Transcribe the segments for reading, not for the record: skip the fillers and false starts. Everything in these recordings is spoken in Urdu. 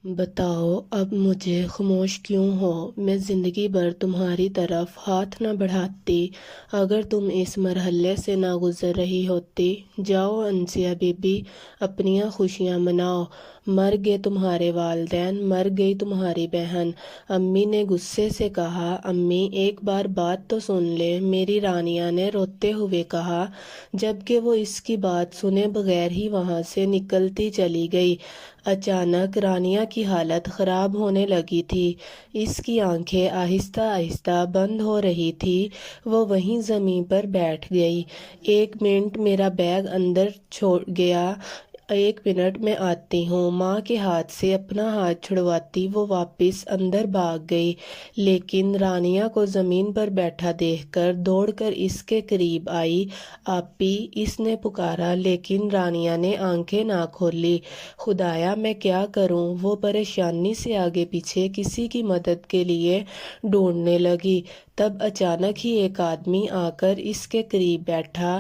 بتاؤ اب مجھے خاموش کیوں ہو؟ میں زندگی بھر تمہاری طرف ہاتھ نہ بڑھاتی اگر تم اس مرحلے سے نہ گزر رہی ہوتی۔ جاؤ انسیہ بی بی، اپنیاں خوشیاں مناؤ۔ مر گئے تمہارے والدین، مر گئی تمہاری بہن، امی نے غصے سے کہا۔ امی ایک بار بات تو سن لے، میری رانیہ نے روتے ہوئے کہا، جبکہ وہ اس کی بات سنے بغیر ہی وہاں سے نکلتی چلی گئی۔ اچانک رانیہ کی حالت خراب ہونے لگی تھی، اس کی آنکھیں آہستہ آہستہ بند ہو رہی تھی۔ وہ وہیں زمین پر بیٹھ گئی۔ 1 منٹ میرا بیگ اندر چھوڑ گیا، 1 منٹ میں آتی ہوں۔ ماں کے ہاتھ سے اپنا ہاتھ چھڑواتی وہ واپس اندر بھاگ گئی، لیکن رانیہ کو زمین پر بیٹھا دیکھ کر دوڑ کر اس کے قریب آئی۔ آپی، اس نے پکارا، لیکن رانیہ نے آنکھیں نہ کھولی۔ خدایا میں کیا کروں؟ وہ پریشانی سے آگے پیچھے کسی کی مدد کے لیے ڈھونڈنے لگی۔ تب اچانک ہی ایک آدمی آ کر اس کے قریب بیٹھا۔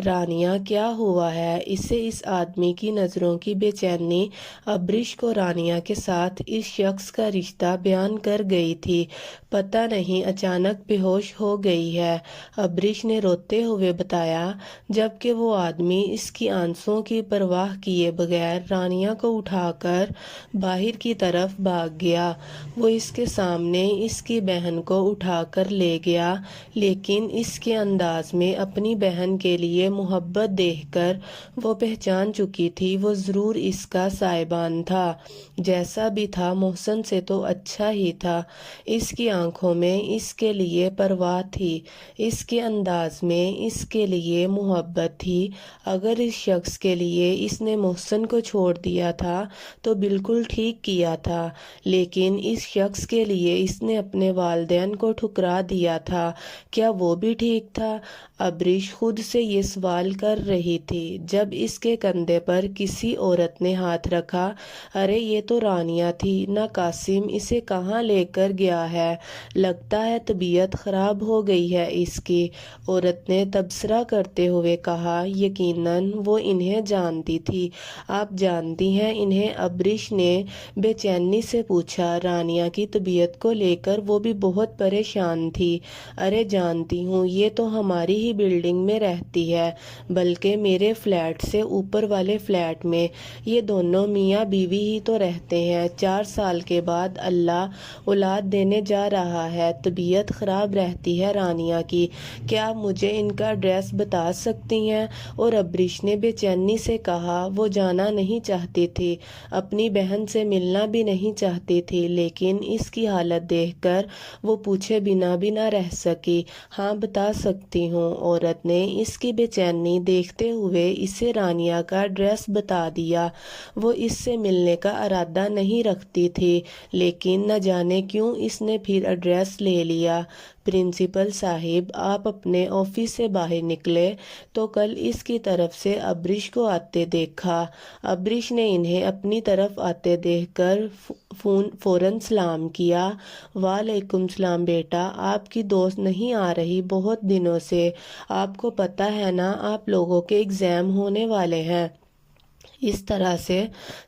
رانیہ، کیا ہوا ہے؟ اسے اس آدمی کی نظروں کی بے چینی ابریش کو رانیہ کے ساتھ اس شخص کا رشتہ بیان کر گئی تھی۔ پتہ نہیں، اچانک بے ہوش ہو گئی ہے، ابریش نے روتے ہوئے بتایا، جبکہ وہ آدمی اس کی آنسوؤں کی پرواہ کیے بغیر رانیہ کو اٹھا کر باہر کی طرف بھاگ گیا۔ وہ اس کے سامنے اس کی بہن کو اٹھا کر لے گیا، لیکن اس کے انداز میں اپنی بہن کے لیے محبت دیکھ کر وہ پہچان چکی تھی وہ ضرور اس کا سائبان تھا۔ جیسا بھی تھا، محسن سے تو اچھا ہی تھا۔ اس کی آنکھوں میں اس کے لیے پرواہ تھی، اس کے انداز میں اس کے لیے محبت تھی۔ اگر اس شخص کے لیے اس نے محسن کو چھوڑ دیا تھا تو بالکل ٹھیک کیا تھا، لیکن اس شخص کے لیے اس نے اپنے والدین کو ٹھکرا دیا تھا، کیا وہ بھی ٹھیک تھا؟ ابریش خود سے یہ سوال کر رہی تھی جب اس کے کندھے پر کسی عورت نے ہاتھ رکھا۔ ارے یہ تو رانیہ تھی نہ! قاسم اسے کہاں لے کر گیا ہے؟ لگتا ہے طبیعت خراب ہو گئی ہے اس کی، عورت نے تبصرہ کرتے ہوئے کہا۔ یقیناً وہ انہیں جانتی تھی۔ آپ جانتی ہیں انہیں؟ ابریش نے بے چینی سے پوچھا۔ رانیہ کی طبیعت کو لے کر وہ بھی بہت پریشان تھی۔ ارے جانتی ہوں، یہ تو ہماری ہی بلڈنگ میں رہتی ہے، بلکہ میرے فلیٹ سے اوپر والے فلیٹ میں۔ یہ دونوں میاں بیوی ہی تو رہتے ہیں۔ 4 سال کے بعد اللہ اولاد دینے جا رہا ہے۔ طبیعت خراب رہتی ہے رانیہ کی، کیا آپ مجھے ان کا ایڈریس بتا سکتی ہیں؟ اور ابریش نے بے چینی سے کہا۔ وہ جانا نہیں چاہتی تھی، اپنی بہن سے ملنا بھی نہیں چاہتی تھی، لیکن اس کی حالت دیکھ کر وہ پوچھے بنا بھی نہ رہ سکی۔ ہاں بتا سکتی ہوں، عورت نے اس کی بے چینی دیکھتے ہوئے اسے رانیہ کا ایڈریس بتا دیا۔ وہ اس سے ملنے کا ارادہ نہیں رکھتی تھی، لیکن نہ جانے کیوں اس نے پھر ایڈریس لے لیا۔ پرنسپل صاحب، آپ اپنے آفس سے باہر نکلے تو کل اس کی طرف سے ابریش کو آتے دیکھا۔ ابریش نے انہیں اپنی طرف آتے دیکھ کر فوراً سلام کیا۔ وعلیکم السلام بیٹا، آپ کی دوست نہیں آ رہی بہت دنوں سے؟ آپ کو پتہ ہے نا آپ لوگوں کے ایگزام ہونے والے ہیں، اس طرح سے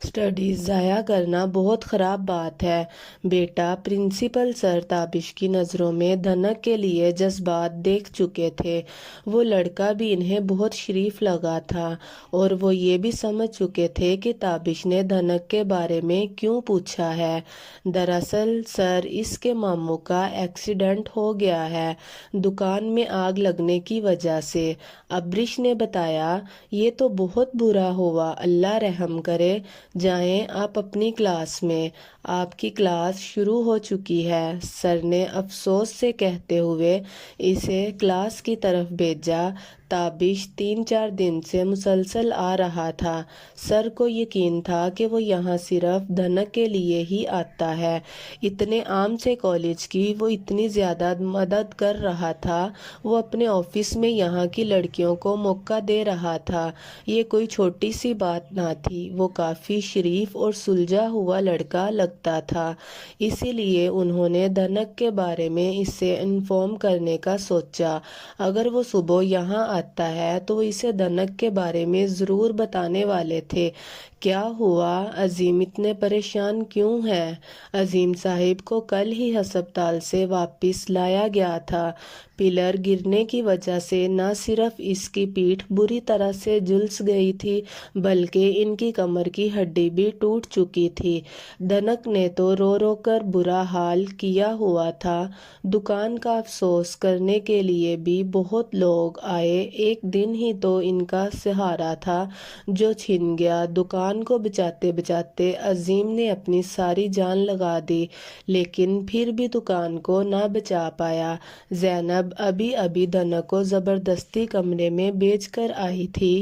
سٹڈیز ضائع کرنا بہت خراب بات ہے۔ بیٹا، پرنسپل سر تابش کی نظروں میں دھنک کے لیے جذبات دیکھ چکے تھے۔ وہ لڑکا بھی انہیں بہت شریف لگا تھا، اور وہ یہ بھی سمجھ چکے تھے کہ تابش نے دھنک کے بارے میں کیوں پوچھا ہے۔ دراصل سر، اس کے ماموں کا ایکسیڈنٹ ہو گیا ہے، دکان میں آگ لگنے کی وجہ سے، ابریش نے بتایا۔ یہ تو بہت برا ہوا، اللہ رحم کرے۔ جائیں آپ اپنی کلاس میں، آپ کی کلاس شروع ہو چکی ہے، سر نے افسوس سے کہتے ہوئے اسے کلاس کی طرف بھیجا۔ تابش 3-4 دن سے مسلسل آ رہا تھا۔ سر کو یقین تھا کہ وہ یہاں صرف دھنک کے لیے ہی آتا ہے، اتنے عام سے کالج کی وہ اتنی زیادہ مدد کر رہا تھا، وہ اپنے آفس میں یہاں کی لڑکیوں کو موقع دے رہا تھا۔ یہ کوئی چھوٹی سی بات نہ تھی، وہ کافی شریف اور سلجھا ہوا لڑکا لگتا تھا، اسی لیے انہوں نے دھنک کے بارے میں اسے انفارم کرنے کا سوچا۔ اگر وہ صبح یہاں آتا ہے تو اسے دھنک کے بارے میں ضرور بتانے والے تھے کیا ہوا عظیم اتنے پریشان کیوں ہیں؟ عظیم صاحب کو کل ہی ہسپتال سے واپس لایا گیا تھا۔ پلر گرنے کی وجہ سے نہ صرف اس کی پیٹھ بری طرح سے جھلس گئی تھی بلکہ ان کی کمر کی ہڈی بھی ٹوٹ چکی تھی۔ دھنک نے تو رو رو کر برا حال کیا ہوا تھا۔ دکان کا افسوس کرنے کے لیے بھی بہت لوگ آئے۔ ایک دن ہی تو ان کا سہارا تھا جو چھن گیا۔ دکان کو بچاتے بچاتے عظیم نے اپنی ساری جان لگا دی لیکن پھر بھی دکان کو نہ بچا پایا۔ زینب ابھی دھنک کو زبردستی کمرے میں بیچ کر آئی تھی۔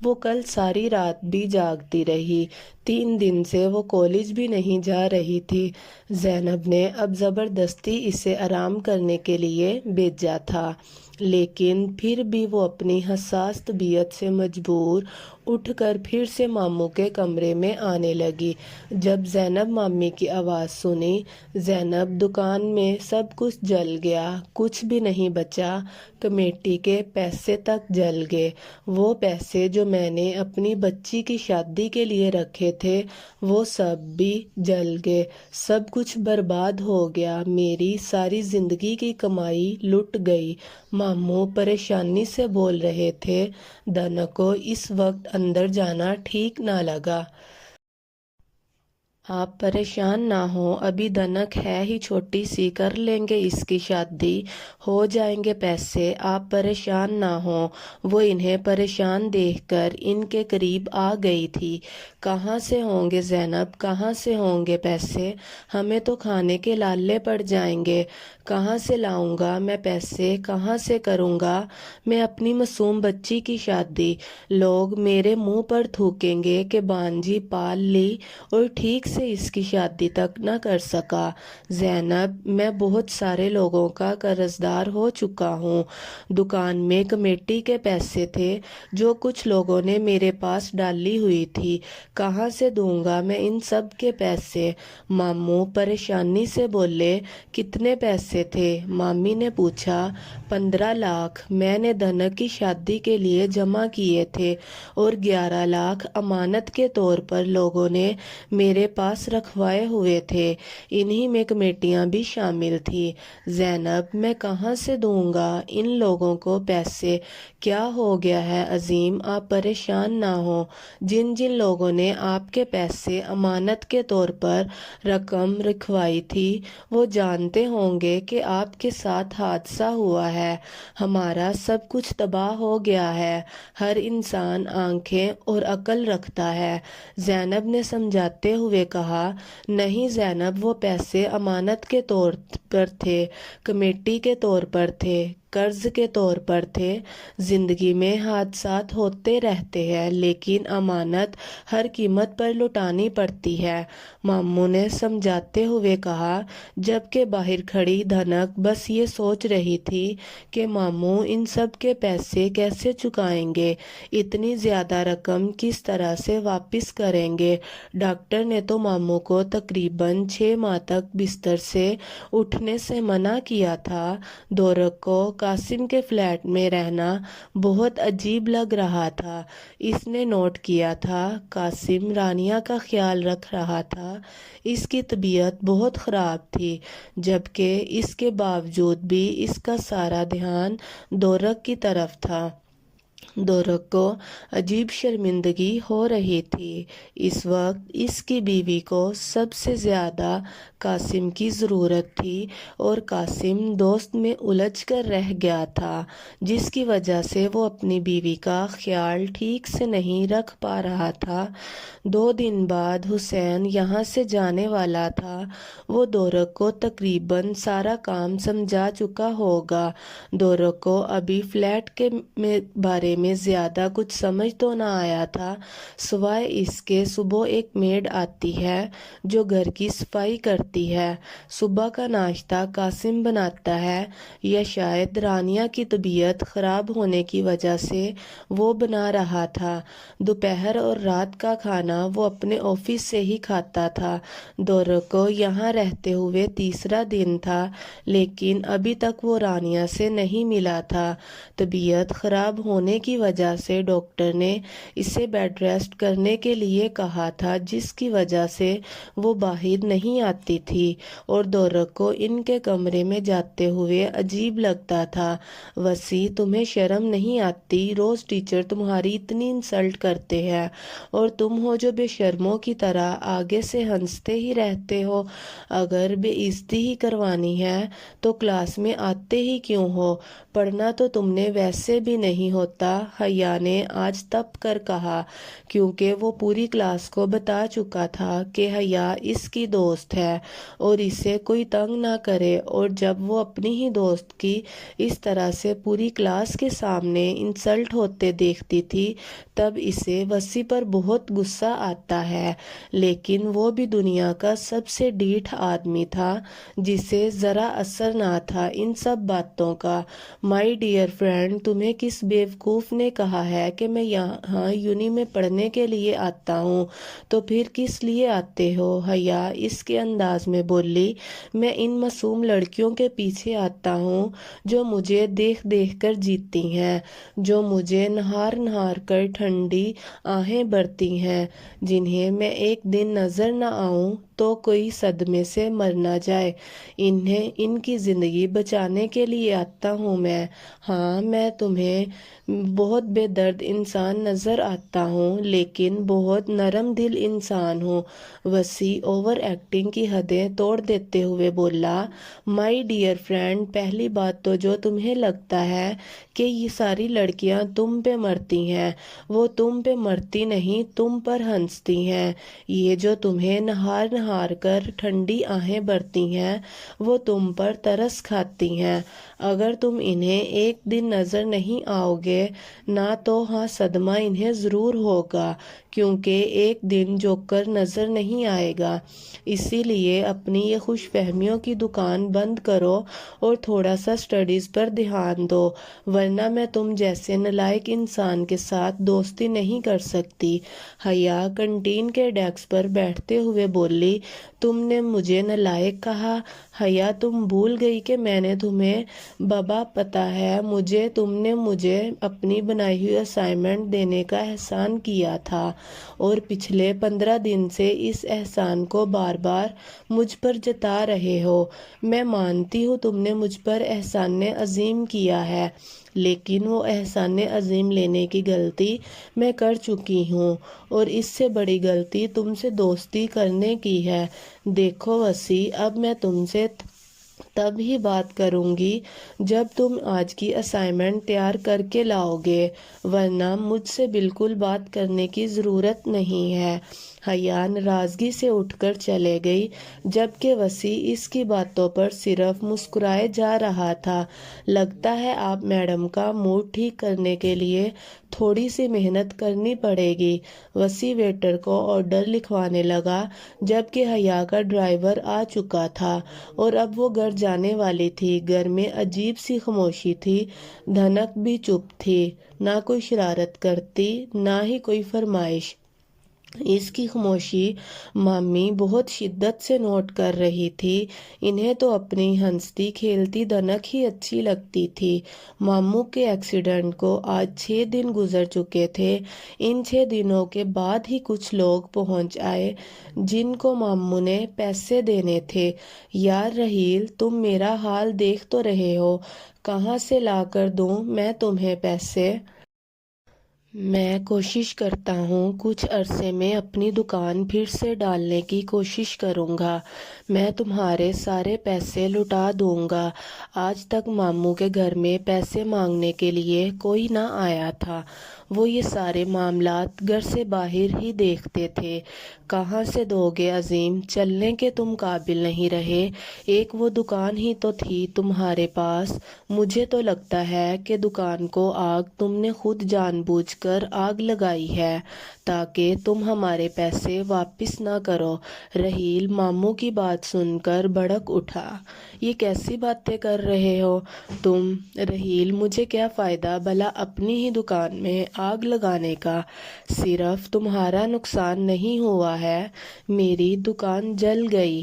وہ کل ساری رات بھی جاگتی رہی۔ 3 دن سے وہ کالج بھی نہیں جا رہی تھی۔ زینب نے اب زبردستی اسے آرام کرنے کے لیے بھیجا تھا لیکن پھر بھی وہ اپنی حساس طبیعت سے مجبور اٹھ کر پھر سے ماموں کے کمرے میں آنے لگی۔ جب زینب مامی کی آواز سنی، زینب دکان میں سب کچھ جل گیا، کچھ بھی نہیں بچا، کمیٹی کے پیسے تک جل گئے۔ وہ پیسے جو میں نے اپنی بچی کی شادی کے لیے رکھے تھے وہ سب بھی جل گئے، سب کچھ برباد ہو گیا، میری ساری زندگی کی کمائی لٹ گئی۔ ماموں پریشانی سے بول رہے تھے۔ دھنک کو اس وقت اندر جانا ٹھیک نہ لگا۔ آپ پریشان نہ ہوں، ابھی دھنک ہے ہی چھوٹی سی، کر لیں گے اس کی شادی، ہو جائیں گے پیسے، آپ پریشان نہ ہوں۔ وہ انہیں پریشان دیکھ کر ان کے قریب آ گئی تھی۔ کہاں سے ہوں گے زینب، کہاں سے ہوں گے پیسے؟ ہمیں تو کھانے کے لالے پڑ جائیں گے، کہاں سے لاؤں گا میں پیسے، کہاں سے کروں گا میں اپنی معصوم بچی کی شادی؟ لوگ میرے منہ پر تھوکیں گے کہ بانجی پال لی اور ٹھیک سے اس کی شادی تک نہ کر سکا۔ زینب، میں بہت سارے لوگوں کا قرض دار ہو چکا ہوں۔ دکان میں کمیٹی کے پیسے تھے جو کچھ لوگوں نے میرے پاس ڈالی ہوئی تھی، کہاں سے دوں گا میں ان سب کے پیسے؟ ماموں پریشانی سے بولے۔ کتنے پیسے تھے؟ مامی نے پوچھا۔ 15 لاکھ میں نے دھنک کی شادی کے لیے جمع کیے تھے اور 11 لاکھ امانت کے طور پر لوگوں نے میرے پاس رکھوائے ہوئے تھے، انہی میں کمیٹیاں بھی شامل تھی۔ زینب، میں کہاں سے دوں گا ان لوگوں کو پیسے؟ کیا ہو گیا ہے عظیم، آپ پریشان نہ ہوں۔ جن جن لوگوں نے آپ کے پیسے امانت کے طور پر رقم رکھوائی تھی وہ جانتے ہوں گے کہ آپ کے ساتھ حادثہ ہوا ہے، ہمارا سب کچھ تباہ ہو گیا ہے۔ ہر انسان آنکھیں اور عقل رکھتا ہے، زینب نے سمجھاتے ہوئے کہا۔ نہیں زینب، وہ پیسے امانت کے طور پر تھے، کمیٹی کے طور پر تھے، قرض کے طور پر تھے۔ زندگی میں حادثات ہوتے رہتے ہیں لیکن امانت ہر قیمت پر لٹانی پڑتی ہے، ماموں نے سمجھاتے ہوئے کہا، جبکہ باہر کھڑی دھنک بس یہ سوچ رہی تھی کہ ماموں ان سب کے پیسے کیسے چکائیں گے، اتنی زیادہ رقم کس طرح سے واپس کریں گے۔ ڈاکٹر نے تو ماموں کو تقریباً 6 ماہ تک بستر سے اٹھنے سے منع کیا تھا۔ دھنک کو قاسم کے فلیٹ میں رہنا بہت عجیب لگ رہا تھا۔ اس نے نوٹ کیا تھا قاسم رانیہ کا خیال رکھ رہا تھا، اس کی طبیعت بہت خراب تھی، جبکہ اس کے باوجود بھی اس کا سارا دھیان دھنک کی طرف تھا۔ دھنک کو عجیب شرمندگی ہو رہی تھی۔ اس وقت اس کی بیوی کو سب سے زیادہ قاسم کی ضرورت تھی اور قاسم دوست میں الجھ کر رہ گیا تھا جس کی وجہ سے وہ اپنی بیوی کا خیال ٹھیک سے نہیں رکھ پا رہا تھا۔ 2 دن بعد حسین یہاں سے جانے والا تھا۔ وہ دھنک کو تقریباً سارا کام سمجھا چکا ہوگا۔ دھنک کو ابھی فلیٹ کے بارے میں زیادہ کچھ سمجھ تو نہ آیا تھا، سوائے اس کے صبح ایک میڈ آتی ہے جو گھر کی صفائی کرتی ہے، صبح کا ناشتہ قاسم بناتا ہے یا شاید رانیہ کی طبیعت خراب ہونے کی وجہ سے وہ بنا رہا تھا۔ دوپہر اور رات کا کھانا وہ اپنے آفس سے ہی کھاتا تھا۔ دھنک کو یہاں رہتے ہوئے تیسرا دن تھا لیکن ابھی تک وہ رانیہ سے نہیں ملا تھا۔ طبیعت خراب ہونے کی کی وجہ سے ڈاکٹر نے اسے بیڈ ریسٹ کرنے کے لیے کہا تھا، جس کی وجہ سے وہ باہر نہیں آتی تھی اور دورق کو ان کے کمرے میں جاتے ہوئے عجیب لگتا تھا۔ وسیع، تمہیں شرم نہیں آتی؟ روز ٹیچر تمہاری اتنی انسلٹ کرتے ہیں اور تم ہو جو بے شرموں کی طرح آگے سے ہنستے ہی رہتے ہو۔ اگر بے عزتی ہی کروانی ہے تو کلاس میں آتے ہی کیوں ہو؟ پڑھنا تو تم نے ویسے بھی نہیں ہوتا، حیا نے آج تپ کر کہا، کیونکہ وہ پوری کلاس کو بتا چکا تھا کہ حیا اس کی دوست ہے اور اسے کوئی تنگ نہ کرے، اور جب وہ اپنی ہی دوست کی اس طرح سے پوری کلاس کے سامنے انسلٹ ہوتے دیکھتی تھی تب اسے وسیع پر بہت غصہ آتا ہے، لیکن وہ بھی دنیا کا سب سے ڈھیٹ آدمی تھا جسے ذرا اثر نہ تھا ان سب باتوں کا۔ مائی ڈیئر فرینڈ، تمہیں کس بیوقوف نے کہا ہے کہ میں یہاں یونی میں پڑھنے کے لیے آتا ہوں؟ تو پھر کس لیے آتے ہو؟ حیا اس کے انداز میں بولی، میں ان معصوم لڑکیوں کے پیچھے آتا ہوں جو مجھے دیکھ دیکھ کر جیتی ہیں، جو مجھے نہار نہار کر ٹھنڈی آہیں بھرتی ہیں، جنہیں میں ایک دن نظر نہ آؤں تو کوئی صدمے سے مر نہ جائے، ان کی زندگی بچانے کے لیے آتا ہوں میں۔ ہاں، میں تمہیں بہت بے درد انسان نظر آتا ہوں، لیکن بہت نرم دل انسان ہوں۔ وسیع اوور ایکٹنگ کی حدیں توڑ دیتے ہوئے بولا، مائی ڈیئر فرینڈ، پہلی بات تو جو تمہیں لگتا ہے کہ یہ ساری لڑکیاں تم پہ مرتی ہیں، وہ تم پہ مرتی نہیں، تم پر ہنستی ہیں۔ یہ جو تمہیں نہار نہار کر ٹھنڈی آہیں بھرتی ہیں وہ تم پر ترس کھاتی ہیں۔ اگر تم انہیں ایک دن نظر نہیں آؤ گے نہ تو ہاں صدمہ انہیں ضرور ہوگا، کیونکہ ایک دن جوکر نظر نہیں آئے گا۔ اسی لیے اپنی یہ خوش فہمیوں کی دکان بند کرو اور تھوڑا سا اسٹڈیز پر دھیان دو، ورنہ میں تم جیسے نالائق انسان کے ساتھ دوستی نہیں کر سکتی۔ حیا کنٹین کے ڈیسک پر بیٹھتے ہوئے بولی، تم نے مجھے نالائق کہا؟ حیا تم بھول گئی کہ میں نے تمہیں بابا پتہ ہے تم نے مجھے اپنی بنائی ہوئی اسائنمنٹ دینے کا احسان کیا تھا اور پچھلے 15 دن سے اس احسان کو بار بار مجھ پر جتا رہے ہو۔ میں مانتی ہوں تم نے مجھ پر احسان عظیم کیا ہے، لیکن وہ احسان عظیم لینے کی غلطی میں کر چکی ہوں اور اس سے بڑی غلطی تم سے دوستی کرنے کی ہے۔ دیکھو وسیع، اب میں تم سے تب ہی بات کروں گی جب تم آج کی اسائنمنٹ تیار کر کے لاؤ گے، ورنہ مجھ سے بالکل بات کرنے کی ضرورت نہیں ہے۔ حیا ناراضگی سے اٹھ کر چلے گئی، جبکہ وسیع اس کی باتوں پر صرف مسکرائے جا رہا تھا۔ لگتا ہے آپ میڈم کا موڈ ٹھیک کرنے کے لیے تھوڑی سی محنت کرنی پڑے گی۔ وسیع ویٹر کو آرڈر لکھوانے لگا، جبکہ حیا کا ڈرائیور آ چکا تھا اور اب وہ گھر جانے والی تھی۔ گھر میں عجیب سی خاموشی تھی، دھنک بھی چپ تھی، نہ کوئی شرارت کرتی نہ ہی کوئی فرمائش۔ اس کی خاموشی مامی بہت شدت سے نوٹ کر رہی تھی، انہیں تو اپنی ہنستی کھیلتی دھنک ہی اچھی لگتی تھی۔ ماموں کے ایکسیڈنٹ کو آج 6 دن گزر چکے تھے، ان 6 دنوں کے بعد ہی کچھ لوگ پہنچ آئے جن کو ماموں نے پیسے دینے تھے۔ یار رحیل، تم میرا حال دیکھ تو رہے ہو، کہاں سے لا کر دوں میں تمہیں پیسے؟ میں کوشش کرتا ہوں کچھ عرصے میں اپنی دکان پھر سے ڈالنے کی کوشش کروں گا، میں تمہارے سارے پیسے لوٹا دوں گا۔ آج تک ماموں کے گھر میں پیسے مانگنے کے لیے کوئی نہ آیا تھا، وہ یہ سارے معاملات گھر سے باہر ہی دیکھتے تھے۔ کہاں سے دو گے عظیم، چلنے کے تم قابل نہیں رہے، ایک وہ دکان ہی تو تھی تمہارے پاس۔ مجھے تو لگتا ہے کہ دکان کو آگ تم نے خود جان بوجھ کر آگ لگائی ہے تاکہ تم ہمارے پیسے واپس نہ کرو۔ رحیل ماموں کی بات سن کر بھڑک اٹھا، یہ کیسی باتیں کر رہے ہو تم؟ رحیل مجھے کیا فائدہ بھلا اپنی ہی دکان میں آگ لگانے کا؟ صرف تمہارا نقصان نہیں ہوا ہے، میری دکان جل گئی۔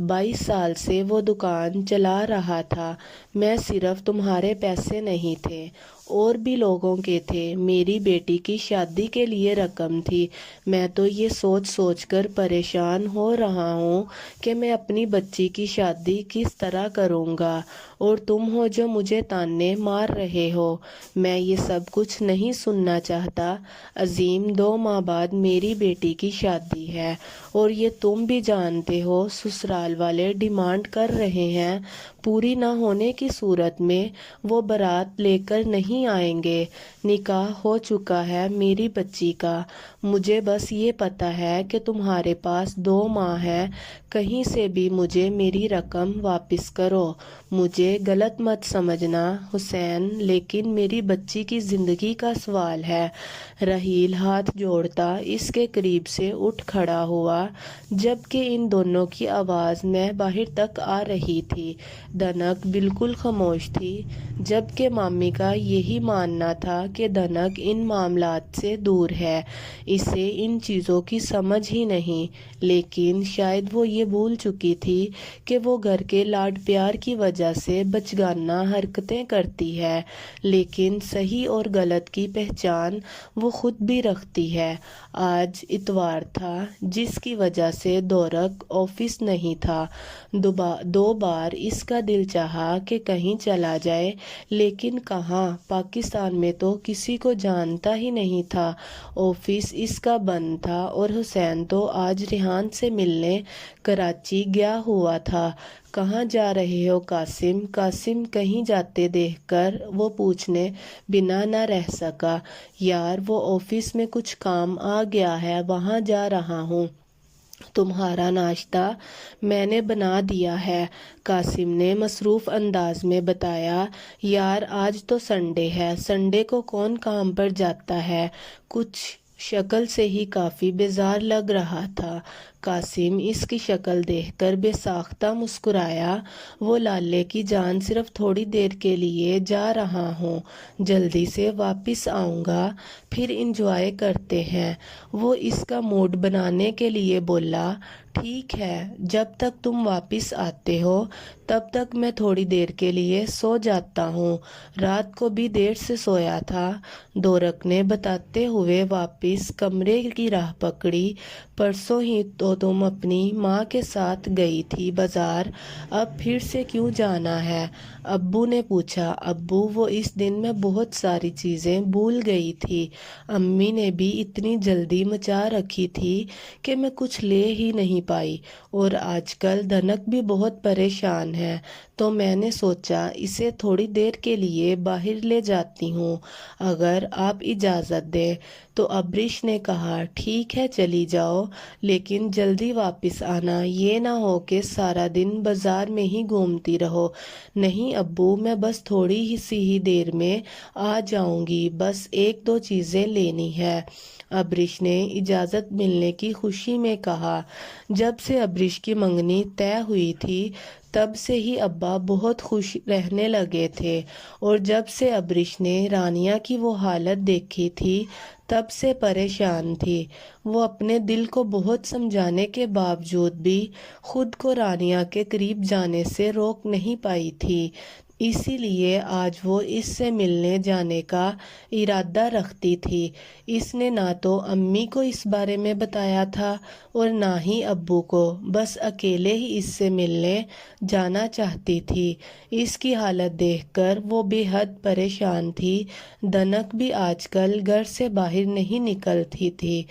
22 سال سے وہ دکان چلا رہا تھا، میں صرف تمہارے پیسے نہیں تھے اور بھی لوگوں کے تھے۔ میری بیٹی کی شادی کے لیے رقم تھی۔ میں تو یہ سوچ سوچ کر پریشان ہو رہا ہوں کہ میں اپنی بچی کی شادی کس طرح کروں گا، اور تم ہو جو مجھے تانے مار رہے ہو۔ میں یہ سب کچھ نہیں سننا چاہتا عظیم، 2 ماہ بعد میری بیٹی کی شادی ہے، اور یہ تم بھی جانتے ہو سسرال والے ڈیمانڈ کر رہے ہیں۔ پوری نہ ہونے کی صورت میں وہ بارات لے کر نہیں آئیں گے۔ نکاح ہو چکا ہے میری بچی کا۔ مجھے بس یہ پتا ہے کہ تمہارے پاس 2 ماہ ہے، کہیں سے بھی مجھے میری رقم واپس کرو۔ مجھے غلط مت سمجھنا حسین، لیکن میری بچی کی زندگی کا سوال ہے۔ رحیل ہاتھ جوڑتا اس کے قریب سے اٹھ کھڑا ہوا، جبکہ ان دونوں کی آواز میں باہر تک آ رہی تھی۔ دھنک بالکل خاموش تھی، جبکہ مامی کا یہی ماننا تھا کہ دھنک ان معاملات سے دور ہے، اسے ان چیزوں کی سمجھ ہی نہیں۔ لیکن شاید وہ یہ بھول چکی تھی کہ وہ گھر کے لاڈ پیار کی وجہ سے بچگانہ حرکتیں کرتی ہے، لیکن صحیح اور غلط کی پہچان وہ خود بھی رکھتی ہے۔ آج اتوار تھا، جس کی وجہ سے دورک آفس نہیں تھا۔ 2 بار اس کا دل چاہا کہ کہیں چلا جائے، لیکن کہاں؟ پاکستان میں تو کسی کو جانتا ہی نہیں تھا۔ آفس اس کا بند تھا، اور حسین تو آج ریحان سے ملنے کراچی گیا ہوا تھا۔ کہاں جا رہے ہو قاسم؟ قاسم کہیں جاتے دیکھ کر وہ پوچھنے بنا نہ رہ سکا۔ یار وہ آفس میں کچھ کام آ گیا ہے، وہاں جا رہا ہوں۔ تمہارا ناشتہ میں نے بنا دیا ہے، قاسم نے مصروف انداز میں بتایا۔ یار آج تو سنڈے ہے، سنڈے کو کون کام پر جاتا ہے؟ کچھ شکل سے ہی کافی بیزار لگ رہا تھا۔ قاسم اس کی شکل دیکھ کر بے ساختہ مسکرایا۔ وہ لالے کی جان، صرف تھوڑی دیر کے لیے جا رہا ہوں، جلدی سے واپس آؤں گا، پھر انجوائے کرتے ہیں۔ وہ اس کا موڈ بنانے کے لیے بولا، ٹھیک ہے، جب تک تم واپس آتے ہو تب تک میں تھوڑی دیر کے لیے سو جاتا ہوں، رات کو بھی دیر سے سویا تھا، دورک نے بتاتے ہوئے واپس کمرے کی راہ پکڑی۔ پرسوں ہی تو تم اپنی ماں کے ساتھ گئی تھی بازار، اب پھر سے کیوں جانا ہے؟ ابو نے پوچھا۔ ابو، وہ اس دن میں بہت ساری چیزیں بھول گئی تھی، امی نے بھی اتنی جلدی مچا رکھی تھی کہ میں کچھ لے ہی نہیں پائی، اور آج کل دھنک بھی بہت پریشان ہے، تو میں نے سوچا اسے تھوڑی دیر کے لیے باہر لے جاتی ہوں، اگر آپ اجازت دیں تو۔ ابریش نے کہا، ٹھیک ہے چلی جاؤ، لیکن جلدی واپس آنا، یہ نہ ہو کہ سارا دن بازار میں ہی گھومتی رہو۔ نہیں ابو، میں بس تھوڑی سی ہی دیر میں آ جاؤں گی، بس 1-2 چیزیں لینی ہے، ابریش نے اجازت ملنے کی خوشی میں کہا۔ جب سے ابریش کی منگنی طے ہوئی تھی تب سے ہی ابا بہت خوش رہنے لگے تھے، اور جب سے ابریش نے رانیہ کی وہ حالت دیکھی تھی تب سے پریشان تھی۔ وہ اپنے دل کو بہت سمجھانے کے باوجود بھی خود کو رانیہ کے قریب جانے سے روک نہیں پائی تھی، اسی لیے آج وہ اس سے ملنے جانے کا ارادہ رکھتی تھی۔ اس نے نہ تو امی کو اس بارے میں بتایا تھا اور نہ ہی ابو کو، بس اکیلے ہی اس سے ملنے جانا چاہتی تھی۔ اس کی حالت دیکھ کر وہ بے حد پریشان تھی۔ دھنک بھی آج کل گھر سے باہر نہیں نکلتی تھی،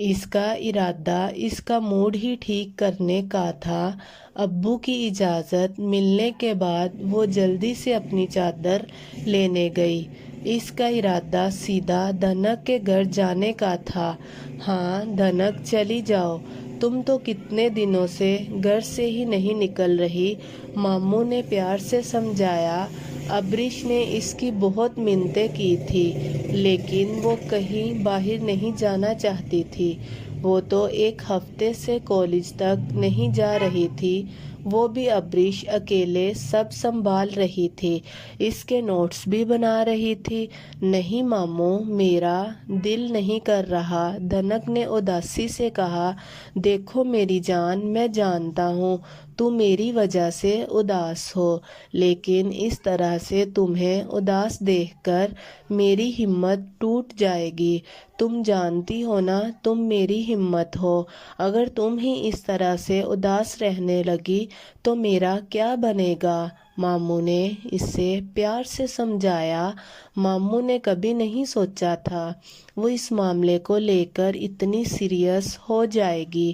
اس کا ارادہ اس کا موڈ ہی ٹھیک کرنے کا تھا۔ ابو کی اجازت ملنے کے بعد وہ جلدی سے اپنی چادر لینے گئی۔ اس کا ارادہ سیدھا دھنک کے گھر جانے کا تھا۔ ہاں دھنک، چلی جاؤ، تم تو کتنے دنوں سے گھر سے ہی نہیں نکل رہی، ماموں نے پیار سے سمجھایا۔ ابریش نے اس کی بہت منتیں کی تھی، لیکن وہ کہیں باہر نہیں جانا چاہتی تھی۔ وہ تو 1 ہفتے سے کالج تک نہیں جا رہی تھی، وہ بھی ابریش اکیلے سب سنبھال رہی تھی، اس کے نوٹس بھی بنا رہی تھی۔ نہیں ماموں، میرا دل نہیں کر رہا، دھنک نے اداسی سے کہا۔ دیکھو میری جان، میں جانتا ہوں تم میری وجہ سے اداس ہو، لیکن اس طرح سے تمہیں اداس دیکھ کر میری ہمت ٹوٹ جائے گی۔ تم جانتی ہو نا تم میری ہمت ہو، اگر تم ہی اس طرح سے اداس رہنے لگی تو میرا کیا بنے گا؟ ماموں نے اسے پیار سے سمجھایا۔ ماموں نے کبھی نہیں سوچا تھا وہ اس معاملے کو لے کر اتنی سیریس ہو جائے گی۔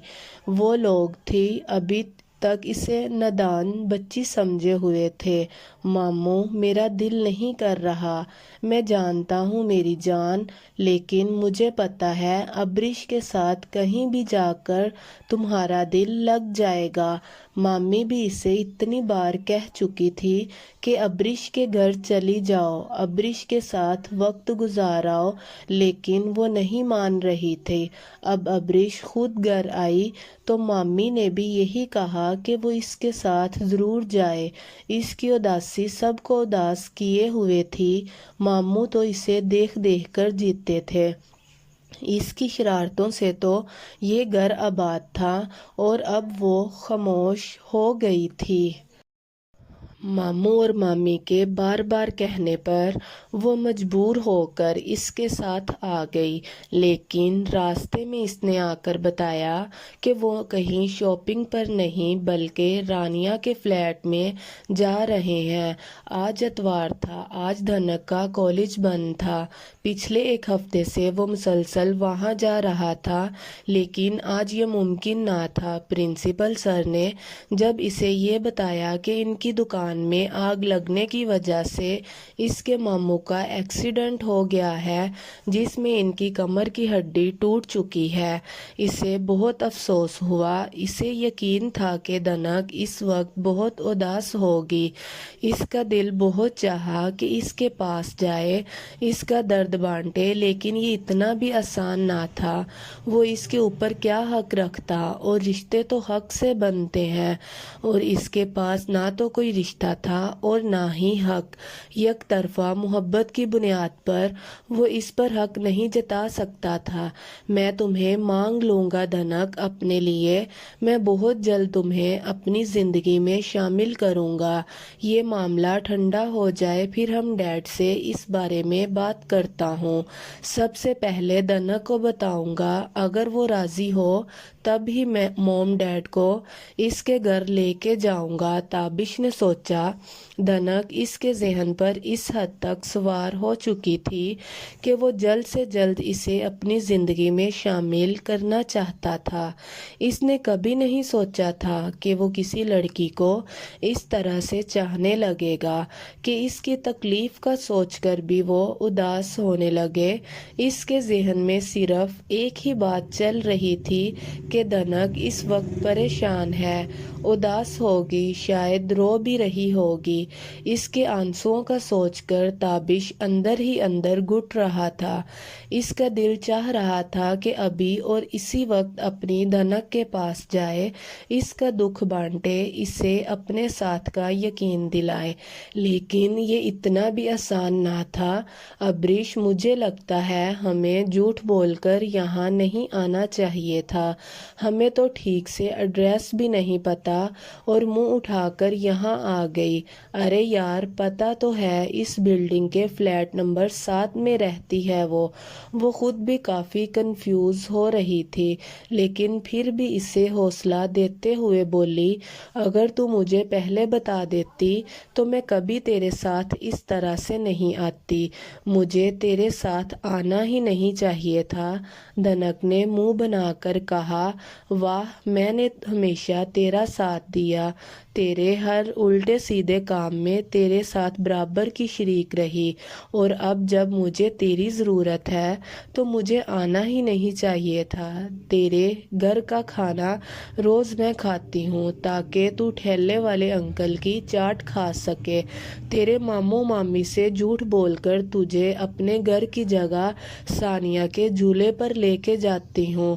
وہ لوگ تھی ابھی تک اسے نادان بچی سمجھے ہوئے تھے۔ ماموں، میرا دل نہیں کر رہا، میں جانتا ہوں میری جان، لیکن مجھے پتا ہے ابریش کے ساتھ کہیں بھی جا کر تمہارا دل لگ جائے گا۔ مامی بھی اسے اتنی بار کہہ چکی تھی کہ ابریش کے گھر چلی جاؤ، ابریش کے ساتھ وقت گزاراؤ، لیکن وہ نہیں مان رہی تھی۔ اب ابریش خود گھر آئی تو مامی نے بھی یہی کہا کہ وہ اس کے ساتھ ضرور جائے۔ اس کی اداسی سب کو اداس کیے ہوئے تھی۔ ماموں تو اسے دیکھ دیکھ کر جیتے تھے۔ اس کی شرارتوں سے تو یہ گھر آباد تھا اور اب وہ خاموش ہو گئی تھی۔ ماموں اور مامی کے بار بار کہنے پر وہ مجبور ہو کر اس کے ساتھ آ گئی، لیکن راستے میں اس نے آ کر بتایا کہ وہ کہیں شاپنگ پر نہیں بلکہ رانیہ کے فلیٹ میں جا رہے ہیں۔ آج اتوار تھا، آج دھنک کا کالج بند تھا۔ پچھلے ایک ہفتے سے وہ مسلسل وہاں جا رہا تھا، لیکن آج یہ ممکن نہ تھا۔ پرنسپل سر نے جب اسے یہ بتایا کہ ان کی دکان میں آگ لگنے کی وجہ سے اس کے ماموں کا ایکسیڈنٹ ہو گیا ہے، جس میں ان کی کمر کی ہڈی ٹوٹ چکی ہے، اسے بہت افسوس ہوا۔ اسے یقین تھا کہ دھنک اس وقت بہت اداس ہوگی۔ اس کا دل بہت چاہا کہ اس کے پاس جائے، اس کا درد بانٹے، لیکن یہ اتنا بھی آسان نہ تھا۔ وہ اس کے اوپر کیا حق رکھتا، اور رشتے تو حق سے بنتے ہیں، اور اس کے پاس نہ تو کوئی رشتہ تھا اور نہ ہی حق۔ یک طرفہ محبت کی بنیاد پر وہ اس پر حق نہیں جتا سکتا تھا۔ میں تمہیں مانگ لوں گا دھنک اپنے لیے، میں بہت جلد تمہیں اپنی زندگی میں شامل کروں گا۔ یہ معاملہ ٹھنڈا ہو جائے پھر ہم ڈیڈ سے اس بارے میں بات کرتا ہوں۔ سب سے پہلے دھنک کو بتاؤں گا، اگر وہ راضی ہو تب ہی میں موم ڈیڈ کو اس کے گھر لے کے جاؤں گا۔ تابش نے سوچا، دھنک اس کے ذہن پر اس حد تک سوار ہو چکی تھی کہ وہ جلد سے جلد اسے اپنی زندگی میں شامل کرنا چاہتا تھا۔ اس نے کبھی نہیں سوچا تھا کہ وہ کسی لڑکی کو اس طرح سے چاہنے لگے گا کہ اس کی تکلیف کا سوچ کر بھی وہ اداس ہونے لگے۔ اس کے ذہن میں صرف ایک ہی بات چل رہی تھی کہ دھنک اس وقت پریشان ہے، اداس ہوگی، شاید رو بھی رہی ہوگی۔ اس کے آنسوؤں کا سوچ کر تابش اندر ہی اندر گھٹ رہا تھا۔ اس کا دل چاہ رہا تھا کہ ابھی اور اسی وقت اپنی دھنک کے پاس جائے، اس کا دکھ بانٹے، اسے اپنے ساتھ کا یقین دلائے، لیکن یہ اتنا بھی آسان نہ تھا۔ ابریش، مجھے لگتا ہے ہمیں جھوٹ بول کر یہاں نہیں آنا چاہیے تھا، ہمیں تو ٹھیک سے ایڈریس بھی نہیں پتا اور منہ اٹھا کر یہاں آ گئی۔ ارے یار، پتا تو ہے اس بلڈنگ کے فلیٹ نمبر 7 میں رہتی ہے وہ خود بھی کافی کنفیوز ہو رہی تھی، لیکن پھر بھی اسے حوصلہ دیتے ہوئے بولی، اگر تو مجھے پہلے بتا دیتی تو میں کبھی تیرے ساتھ اس طرح سے نہیں آتی، مجھے تیرے ساتھ آنا ہی نہیں چاہیے تھا۔ دھنک نے منہ بنا کر کہا، واہ، میں نے ہمیشہ تیرا ساتھ دیا، تیرے ہر الٹے سیدھے کام میں تیرے ساتھ برابر کی شریک رہی، اور اب جب مجھے تیری ضرورت ہے تو مجھے آنا ہی نہیں چاہیے تھا۔ تیرے گھر کا کھانا روز میں کھاتی ہوں تاکہ تو ٹھیلے والے انکل کی چاٹ کھا سکے، تیرے ماموں مامی سے جھوٹ بول کر تجھے اپنے گھر کی جگہ ثانیہ کے جھولے پر لے کے جاتی ہوں،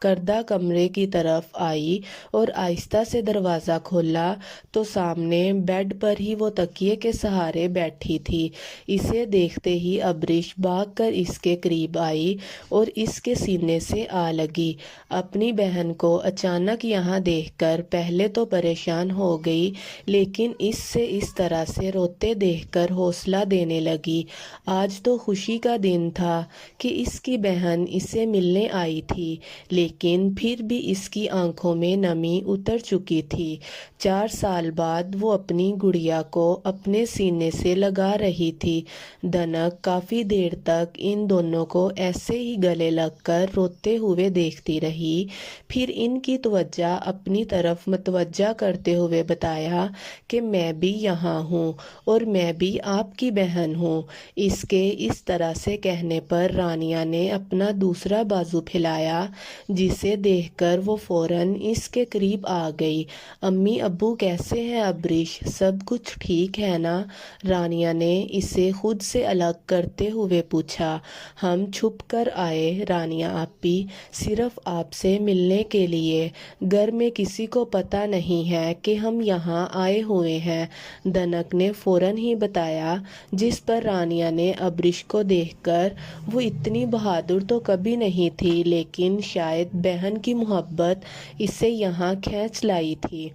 کردہ کمرے کی طرف آئی اور آہستہ سے دروازہ کھولا تو سامنے بیڈ پر ہی وہ تکیے کے سہارے بیٹھی تھی۔ اسے دیکھتے ہی ابریش بھاگ کر اس کے قریب آئی اور اس کے سینے سے آ لگی۔ اپنی بہن کو اچانک یہاں دیکھ کر پہلے تو پریشان ہو گئی، لیکن اس سے اس طرح سے روتے دیکھ کر حوصلہ دینے لگی۔ آج تو خوشی کا دن تھا کہ اس کی بہن اسے ملنے آئی تھی، لیکن پھر بھی اس کی آنکھوں میں نمی اتر چکی تھی۔ 4 سال بعد وہ اپنی گڑیا کو اپنے سینے سے لگا رہی تھی۔ دنک کافی دیر تک ان دونوں کو ایسے ہی گلے لگ کر روتے ہوئے دیکھتی رہی، پھر ان کی توجہ اپنی طرف متوجہ کرتے ہوئے بتایا کہ میں بھی یہاں ہوں اور میں بھی آپ کی بہن ہوں۔ اس کے اس طرح سے کہنے پر رانیہ نے اپنا دوسرا بازو پھیلایا، جسے دیکھ کر وہ فوراً اس کے قریب آ گئی۔ امی ابو کیسے ہیں ابریش، سب کچھ ٹھیک ہے نا؟ رانیہ نے اسے خود سے الگ کرتے ہوئے پوچھا۔ ہم چھپ کر آئے رانیہ آپی، صرف آپ سے ملنے کے لیے۔ گھر میں کسی کو پتہ نہیں ہے کہ ہم یہاں آئے ہوئے ہیں، دنک نے فوراً ہی بتایا، جس پر رانیہ نے ابریش کو دیکھ کر، وہ اتنی بہادر تو کبھی نہیں تھی، لیکن شاید بہن کی محبت اسے یہاں کھینچ لائی تھی۔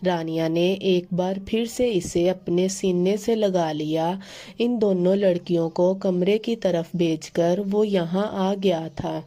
رانیہ نے ایک بار پھر سے اسے اپنے سینے سے لگا لیا۔ ان دونوں لڑکیوں کو کمرے کی طرف بھیج کر وہ یہاں آ گیا تھا،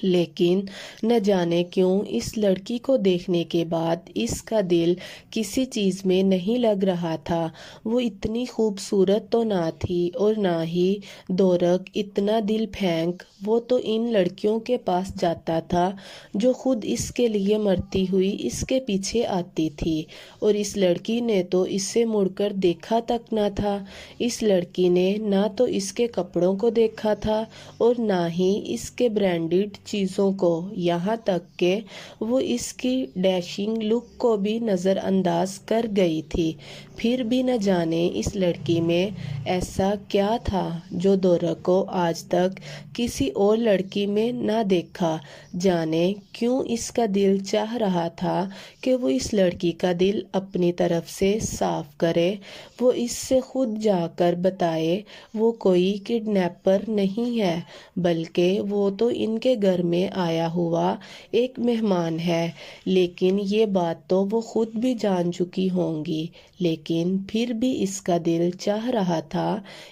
لیکن نہ جانے کیوں اس لڑکی کو دیکھنے کے بعد اس کا دل کسی چیز میں نہیں لگ رہا تھا۔ وہ اتنی خوبصورت تو نہ تھی اور نہ ہی دورک اتنا دل پھینک۔ وہ تو ان لڑکیوں کے پاس جاتا تھا جو خود اس کے لیے مرتی ہوئی اس کے پیچھے آتی تھی، اور اس لڑکی نے تو اسے مڑ کر دیکھا تک نہ تھا۔ اس لڑکی نے نہ تو اس کے کپڑوں کو دیکھا تھا اور نہ ہی اس کے برانڈڈ چیزوں کو، یہاں تک کہ وہ اس کی ڈیشنگ لک کو بھی نظر انداز کر گئی تھی۔ پھر بھی نہ جانے اس لڑکی میں ایسا کیا تھا جو دورک کو آج تک کسی اور لڑکی میں نہ دیکھا۔ جانے کیوں اس کا دل چاہ رہا تھا کہ وہ اس لڑکی کا دل اپنی طرف سے صاف کرے، وہ اس سے خود جا کر بتائے وہ کوئی کڈنیپر نہیں ہے، بلکہ وہ تو ان کے گھر میں آیا ہوا ایک مہمان ہے۔ لیکن یہ بات تو وہ خود بھی جان چکی ہوں گی، لیکن پھر بھی اس کا دل چاہ رہا تھا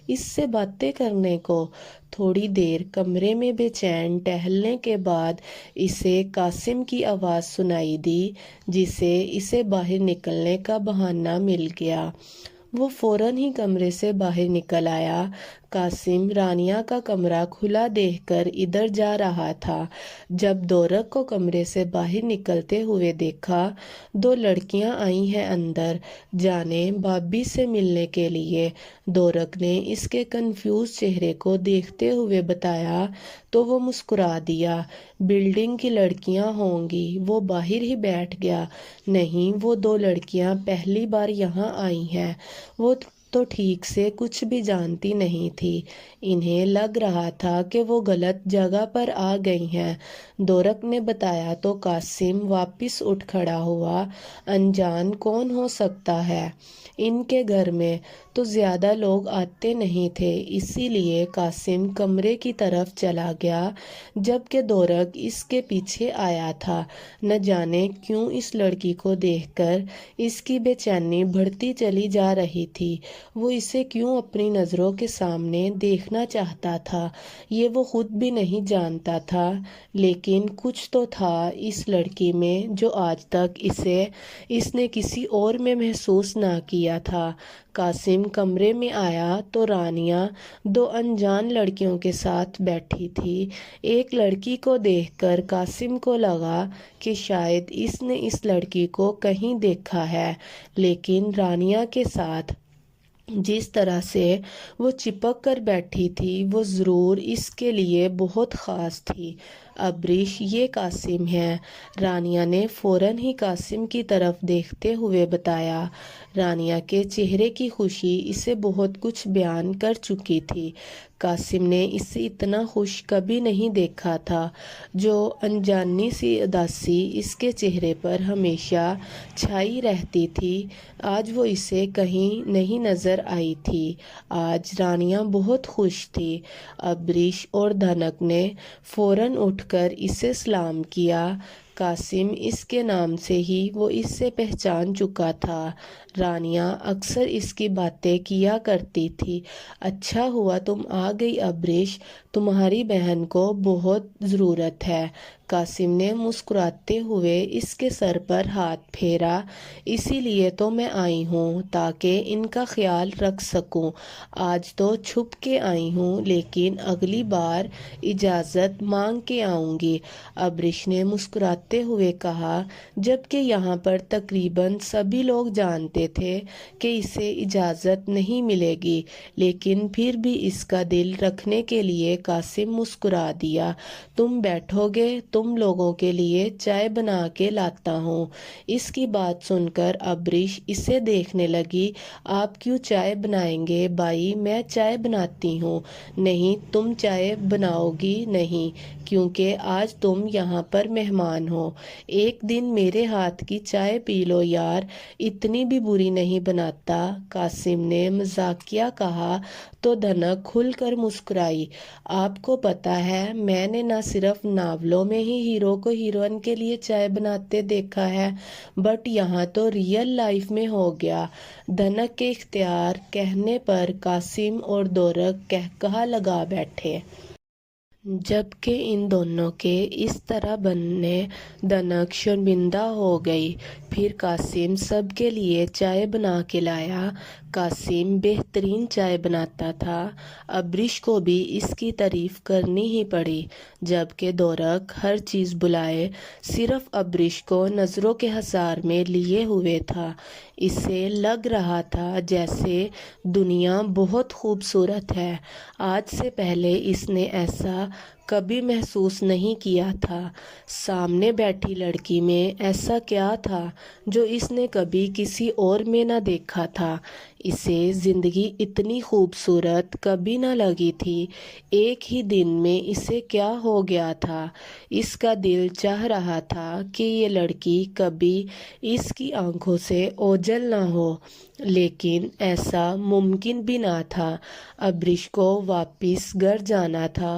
اس سے باتیں کرنے کو۔ تھوڑی دیر کمرے میں بے چین ٹہلنے کے بعد اسے قاسم کی آواز سنائی دی، جسے اسے باہر نکلنے کا بہانہ مل گیا۔ وہ فوراً ہی کمرے سے باہر نکل آیا۔ قاسم رانیہ کا کمرہ کھلا دیکھ کر ادھر جا رہا تھا۔ جب دورک کو کمرے سے باہر نکلتے ہوئے دیکھا، 2 لڑکیاں آئی ہیں اندر، جانے بھابھی سے ملنے کے لیے۔ دورک نے اس کے کنفیوز چہرے کو دیکھتے ہوئے بتایا تو وہ مسکرا دیا۔ بلڈنگ کی لڑکیاں ہوں گی، وہ باہر ہی بیٹھ گیا۔ نہیں، وہ 2 لڑکیاں پہلی بار یہاں آئی ہیں، وہ تو ٹھیک سے کچھ بھی جانتی نہیں تھی، انہیں لگ رہا تھا کہ وہ غلط جگہ پر آ گئی ہیں۔ دورک نے بتایا تو قاسم واپس اٹھ کھڑا ہوا۔ انجان کون ہو سکتا ہے؟ ان کے گھر میں تو زیادہ لوگ آتے نہیں تھے، اسی لیے قاسم کمرے کی طرف چلا گیا، جبکہ دورک اس کے پیچھے آیا تھا۔ نہ جانے کیوں اس لڑکی کو دیکھ کر اس کی بے چینی بڑھتی چلی جا رہی تھی۔ وہ اسے کیوں اپنی نظروں کے سامنے دیکھنا چاہتا تھا، یہ وہ خود بھی نہیں جانتا تھا، لیکن کچھ تو تھا اس لڑکی میں جو آج تک اس نے کسی اور میں محسوس نہ کیا تھا۔ قاسم کمرے میں آیا تو رانیہ 2 انجان لڑکیوں کے ساتھ بیٹھی تھی۔ ایک لڑکی کو دیکھ کر قاسم کو لگا کہ شاید اس نے اس لڑکی کو کہیں دیکھا ہے، لیکن رانیہ کے ساتھ جس طرح سے وہ چپک کر بیٹھی تھی، وہ ضرور اس کے لیے بہت خاص تھی۔ ابریش یہ قاسم ہے۔ رانیہ نے فوراً ہی قاسم کی طرف دیکھتے ہوئے بتایا۔ رانیہ کے چہرے کی خوشی اسے بہت کچھ بیان کر چکی تھی۔ قاسم نے اسے اتنا خوش کبھی نہیں دیکھا تھا۔ جو انجانی سی اداسی اس کے چہرے پر ہمیشہ چھائی رہتی تھی، آج وہ اسے کہیں نہیں نظر آئی تھی۔ آج رانیہ بہت خوش تھی۔ ابریش اور دھنک نے فوراً اٹھ کر اسے سلام کیا۔ قاسم اس کے نام سے ہی وہ اس سے پہچان چکا تھا۔ رانیہ اکثر اس کی باتیں کیا کرتی تھی۔ اچھا ہوا تم آ گئی ابریش، تمہاری بہن کو بہت ضرورت ہے۔ قاسم نے مسکراتے ہوئے اس کے سر پر ہاتھ پھیرا۔ اسی لیے تو میں آئی ہوں تاکہ ان کا خیال رکھ سکوں۔ آج تو چھپ کے آئی ہوں لیکن اگلی بار اجازت مانگ کے آؤں گی، ابریش نے مسکراتے ہوئے کہا، جبکہ یہاں پر تقریباً سبھی لوگ جانتے تھے کہ اسے اجازت نہیں ملے گی، لیکن پھر بھی اس کا دل رکھنے کے لیے قاسم مسکرا دیا۔ تم بیٹھو گے؟ تم لوگوں کے لیے چائے بنا کے لاتا ہوں۔ اس کی بات سن کر ابریش اسے دیکھنے لگی۔ آپ کیوں چائے بنائیں گے بھائی؟ میں چائے بناتی ہوں۔ نہیں، تم چائے بناؤ گی نہیں، کیونکہ آج تم یہاں پر مہمان ہو۔ ایک دن میرے ہاتھ کی چائے پی لو یار، اتنی بھی بری نہیں بناتا، قاسم نے مزاحیہ کہا تو دھنک کھل کر مسکرائی۔ آپ کو پتا ہے میں نے نہ صرف ناولوں میں ہی ہیرو کو ہیروئن کے لیے چائے بناتے دیکھا ہے، بٹ یہاں تو ریئل لائف میں ہو گیا۔ دھنک کے اختیار کہنے پر قاسم اور دورک قہقہہ لگا بیٹھے۔ جبکہ ان دونوں کے اس طرح بننے دھنک شرمندہ ہو گئی۔ پھر قاسم سب کے لیے چائے بنا کے لایا۔ قاسم بہترین چائے بناتا تھا۔ ابریش کو بھی اس کی تعریف کرنی ہی پڑی، جبکہ دورک ہر چیز بلائے صرف ابریش کو نظروں کے حصار میں لیے ہوئے تھا۔ اسے لگ رہا تھا جیسے دنیا بہت خوبصورت ہے۔ آج سے پہلے اس نے ایسا کبھی محسوس نہیں کیا تھا۔ سامنے بیٹھی لڑکی میں ایسا کیا تھا جو اس نے کبھی کسی اور میں نہ دیکھا تھا؟ اسے زندگی اتنی خوبصورت کبھی نہ لگی تھی۔ ایک ہی دن میں اسے کیا ہو گیا تھا؟ اس کا دل چاہ رہا تھا کہ یہ لڑکی کبھی اس کی آنکھوں سے اوجھل نہ ہو، لیکن ایسا ممکن بھی نہ تھا۔ ابریش کو واپس گھر جانا تھا۔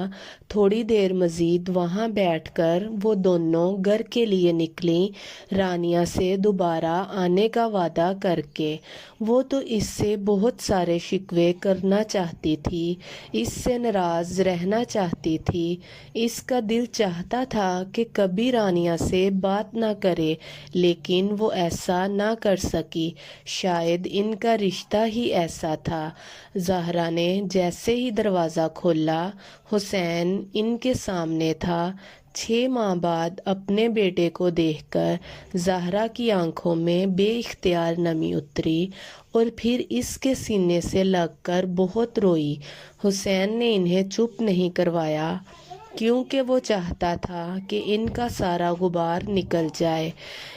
تھوڑی دیر مزید وہاں بیٹھ کر وہ دونوں گھر کے لیے نکلیں، رانیہ سے دوبارہ آنے کا وعدہ کر کے۔ وہ تو اس سے بہت سارے شکوے کرنا چاہتی تھی، اس سے ناراض رہنا چاہتی تھی۔ اس کا دل چاہتا تھا کہ کبھی رانیہ سے بات نہ کرے، لیکن وہ ایسا نہ کر سکی، شاید ان کا رشتہ ہی ایسا تھا۔ زہرا نے جیسے ہی دروازہ کھولا، حسین ان کے سامنے تھا۔ 6 ماہ بعد اپنے بیٹے کو دیکھ کر زہرا کی آنکھوں میں بے اختیار نمی اتری اور پھر اس کے سینے سے لگ کر بہت روئی۔ حسین نے انہیں چپ نہیں کروایا، کیونکہ وہ چاہتا تھا کہ ان کا سارا غبار نکل جائے۔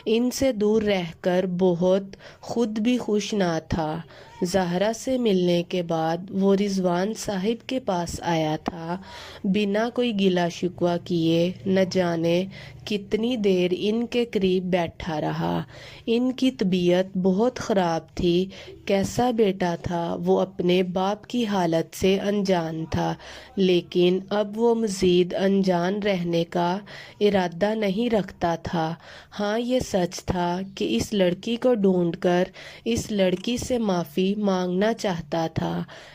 ان سے دور رہ کر بہت خود بھی خوش نہ تھا۔ زہرا سے ملنے کے بعد وہ رضوان صاحب کے پاس آیا تھا، بنا کوئی گلہ شکوہ کیے، نہ جانے کتنی دیر ان کے قریب بیٹھا رہا۔ ان کی طبیعت بہت خراب تھی۔ کیسا بیٹا تھا وہ اپنے باپ کی حالت سے انجان تھا، لیکن اب وہ مزید انجان رہنے کا ارادہ نہیں رکھتا تھا۔ ہاں، یہ سچ تھا کہ اس لڑکی کو ڈھونڈ کر اس لڑکی سے معافی مانگنا چاہتا تھا،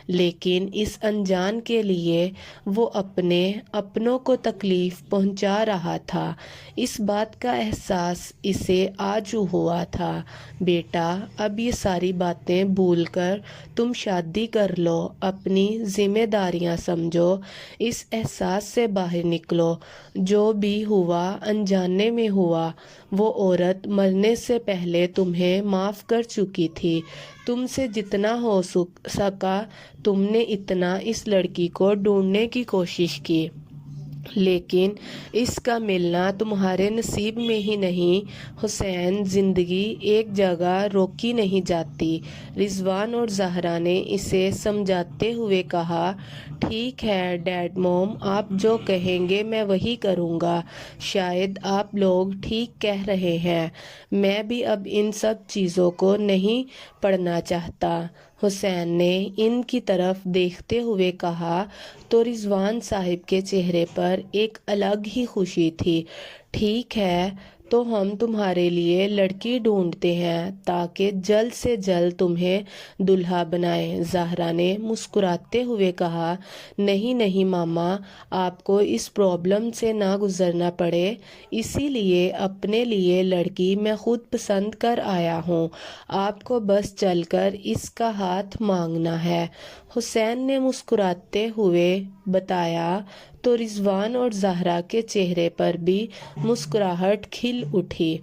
لیکن اس انجان کے لیے وہ اپنے اپنوں کو تکلیف پہنچا رہا تھا۔ اس بات کا احساس اسے آج ہوا تھا۔ بیٹا، اب یہ ساری باتیں بھول کر تم شادی کر لو، اپنی ذمہ داریاں سمجھو، اس احساس سے باہر نکلو۔ جو بھی ہوا انجانے میں ہوا۔ وہ عورت مرنے سے پہلے تمہیں معاف کر چکی تھی۔ تم سے جتنا ہو سکا تم نے اتنا اس لڑکی کو ڈھونڈنے کی کوشش کی۔ لیکن اس کا ملنا تمہارے نصیب میں ہی نہیں۔ حسین، زندگی ایک جگہ روکی نہیں جاتی۔ رضوان اور زہرا نے اسے سمجھاتے ہوئے کہا، ٹھیک ہے ڈیڈ موم، آپ جو کہیں گے میں وہی کروں گا۔ شاید آپ لوگ ٹھیک کہہ رہے ہیں، میں بھی اب ان سب چیزوں کو نہیں پڑھنا چاہتا۔ حسین نے ان کی طرف دیکھتے ہوئے کہا تو رضوان صاحب کے چہرے پر ایک الگ ہی خوشی تھی۔ ٹھیک ہے تو ہم تمہارے لیے لڑکی ڈھونڈتے ہیں تاکہ جلد سے جلد تمہیں دلہا بنائیں۔ زہرا نے مسکراتے ہوئے کہا، نہیں نہیں ماما، آپ کو اس پرابلم سے نہ گزرنا پڑے، اسی لیے اپنے لیے لڑکی میں خود پسند کر آیا ہوں، آپ کو بس چل کر اس کا ہاتھ مانگنا ہے۔ حسین نے مسکراتے ہوئے بتایا تو رضوان اور زہرا کے چہرے پر بھی مسکراہٹ کھل اٹھی۔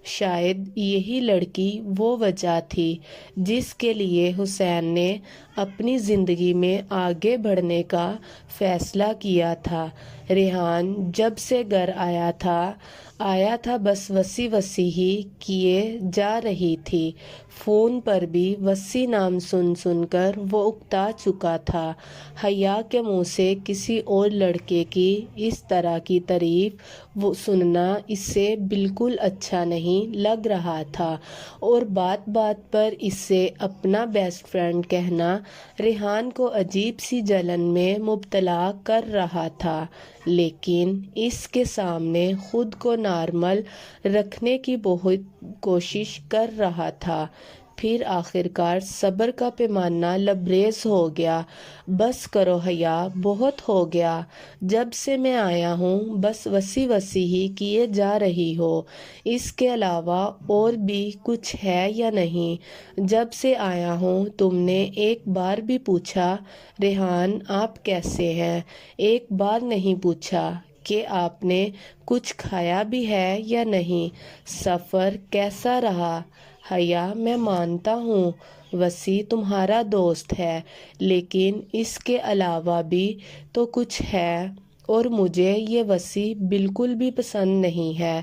شاید یہی لڑکی وہ وجہ تھی جس کے لیے حسین نے اپنی زندگی میں آگے بڑھنے کا فیصلہ کیا تھا۔ ریحان جب سے گھر آیا تھا بس وسی وسی ہی کیے جا رہی تھی۔ فون پر بھی وسی نام سن کر وہ اکتا چکا تھا۔ حیا کے منہ سے کسی اور لڑکے کی اس طرح کی تعریف سننا اسے بالکل اچھا نہیں لگ رہا تھا، اور بات بات پر اسے اپنا بیسٹ فرینڈ کہنا ریحان کو عجیب سی جلن میں مبتلا کر رہا تھا، لیکن اس کے سامنے خود کو نارمل رکھنے کی بہت کوشش کر رہا تھا۔ پھر آخرکار صبر کا پیمانہ لبریز ہو گیا۔ بس کرو حیا، بہت ہو گیا، جب سے میں آیا ہوں بس وسی وسی ہی کیے جا رہی ہو، اس کے علاوہ اور بھی کچھ ہے یا نہیں؟ جب سے آیا ہوں تم نے ایک بار بھی پوچھا ریحان آپ کیسے ہیں؟ ایک بار نہیں پوچھا کہ آپ نے کچھ کھایا بھی ہے یا نہیں؟ سفر کیسا رہا؟ حیا میں مانتا ہوں وسی تمہارا دوست ہے، لیکن اس کے علاوہ بھی تو کچھ ہے، اور مجھے یہ وسی بالکل بھی پسند نہیں ہے۔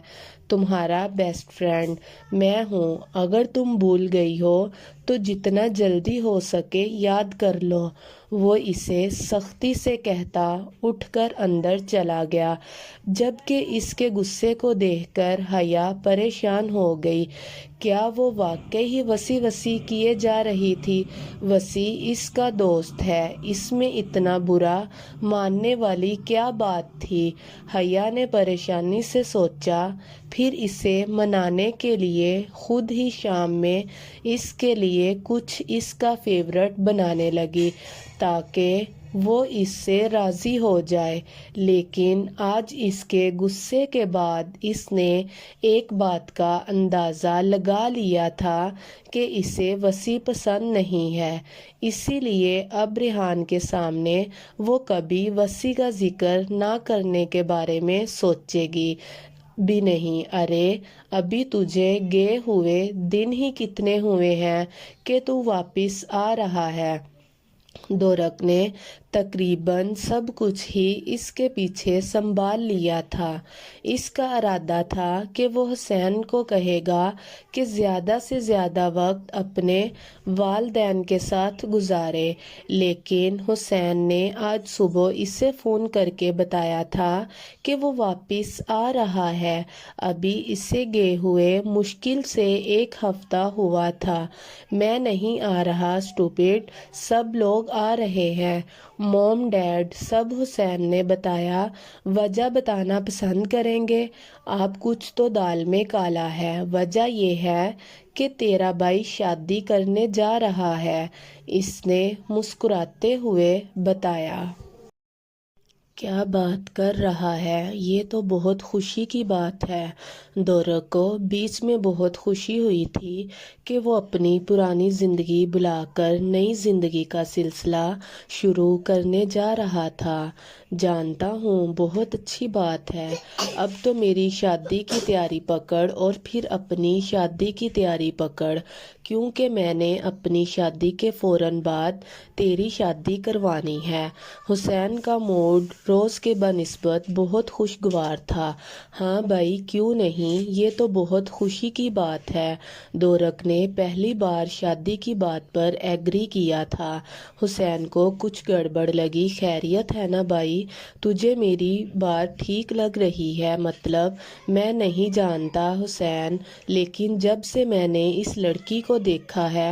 تمہارا بیسٹ فرینڈ میں ہوں، اگر تم بھول گئی ہو تو جتنا جلدی ہو سکے یاد کر لو۔ وہ اسے سختی سے کہتا اٹھ کر اندر چلا گیا، جبکہ اس کے غصے کو دیکھ کر حیا پریشان ہو گئی۔ کیا وہ واقعی ہی وسی کیے جا رہی تھی؟ وسی اس کا دوست ہے، اس میں اتنا برا ماننے والی کیا بات تھی؟ حیا نے پریشانی سے سوچا، پھر اسے منانے کے لیے خود ہی شام میں اس کے لیے کچھ اس کا فیورٹ بنانے لگی تاکہ وہ اس سے راضی ہو جائے، لیکن آج اس کے غصے کے بعد اس نے ایک بات کا اندازہ لگا لیا تھا کہ اسے وسی پسند نہیں ہے، اسی لیے اب ریحان کے سامنے وہ کبھی وسی کا ذکر نہ کرنے کے بارے میں سوچے گی بھی نہیں۔ ارے ابھی تجھے گئے ہوئے دن ہی کتنے ہوئے ہیں کہ تو واپس آ رہا ہے؟ دورک نے تقریباً سب کچھ ہی اس کے پیچھے سنبھال لیا تھا۔ اس کا ارادہ تھا کہ وہ حسین کو کہے گا کہ زیادہ سے زیادہ وقت اپنے والدین کے ساتھ گزارے، لیکن حسین نے آج صبح اسے فون کر کے بتایا تھا کہ وہ واپس آ رہا ہے۔ ابھی اسے گئے ہوئے مشکل سے ایک ہفتہ ہوا تھا۔ میں نہیں آ رہا اسٹوپڈ، سب لوگ آ رہے ہیں، موم ڈیڈ سب۔ حسین نے بتایا، وجہ بتانا پسند کریں گے؟ آپ کچھ تو دال میں کالا ہے۔ وجہ یہ ہے کہ تیرا بھائی شادی کرنے جا رہا ہے، اس نے مسکراتے ہوئے بتایا۔ کیا بات کر رہا ہے، یہ تو بہت خوشی کی بات ہے۔ دورک کو بیچ میں بہت خوشی ہوئی تھی کہ وہ اپنی پرانی زندگی بھلا کر نئی زندگی کا سلسلہ شروع کرنے جا رہا تھا۔ جانتا ہوں، بہت اچھی بات ہے، اب تو میری شادی کی تیاری پکڑ اور پھر اپنی شادی کی تیاری پکڑ۔ کیونکہ میں نے اپنی شادی کے فوراً بعد تیری شادی کروانی ہے۔ حسین کا موڈ روز کے بنسبت بہت خوشگوار تھا۔ ہاں بھائی، کیوں نہیں، یہ تو بہت خوشی کی بات ہے۔ دورک نے پہلی بار شادی کی بات پر ایگری کیا تھا۔ حسین کو کچھ گڑبڑ لگی۔ خیریت ہے نا بھائی؟ تجھے میری بات ٹھیک لگ رہی ہے؟ مطلب میں نہیں جانتا حسین، لیکن جب سے میں نے اس لڑکی کو دیکھا ہے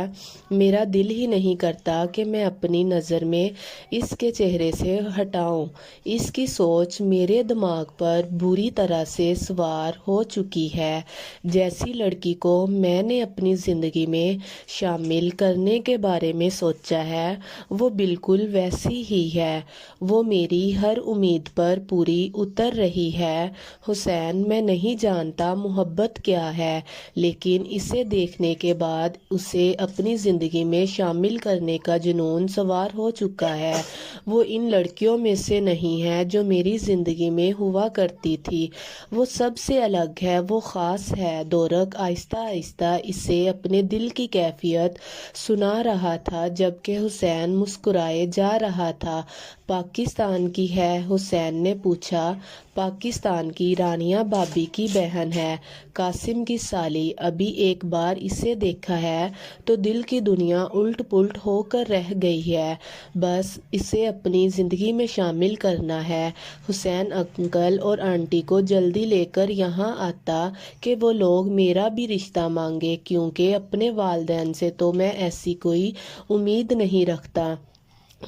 میرا دل ہی نہیں کرتا کہ میں اپنی نظر میں اس کے چہرے سے ہٹاؤں۔ اس کی سوچ میرے دماغ پر بری طرح سے سوار ہو چکی ہے۔ جیسی لڑکی کو میں نے اپنی زندگی میں شامل کرنے کے بارے میں سوچا ہے وہ بالکل ویسی ہی ہے۔ وہ میری ہر امید پر پوری اتر رہی ہے۔ حسین، میں نہیں جانتا محبت کیا ہے، لیکن اسے دیکھنے کے بعد اسے اپنی زندگی میں شامل کرنے کا جنون سوار ہو چکا ہے۔ وہ ان لڑکیوں میں سے نہیں ہے جو میری زندگی میں ہوا کرتی تھی۔ وہ سب سے الگ ہے، وہ خاص ہے۔ دورک آہستہ آہستہ اسے اپنے دل کی کیفیت سنا رہا تھا جبکہ حسین مسکرائے جا رہا تھا۔ پاکستان کی ہے؟ حسین نے پوچھا۔ پاکستان کی، رانیہ بھابی کی بہن ہے، قاسم کی سالی۔ ابھی ایک بار اسے دیکھا ہے تو دل کی دنیا الٹ پلٹ ہو کر رہ گئی ہے۔ بس اسے اپنی زندگی میں شامل کرنا ہے۔ حسین انکل اور آنٹی کو جلدی لے کر یہاں آتا کہ وہ لوگ میرا بھی رشتہ مانگے، کیونکہ اپنے والدین سے تو میں ایسی کوئی امید نہیں رکھتا۔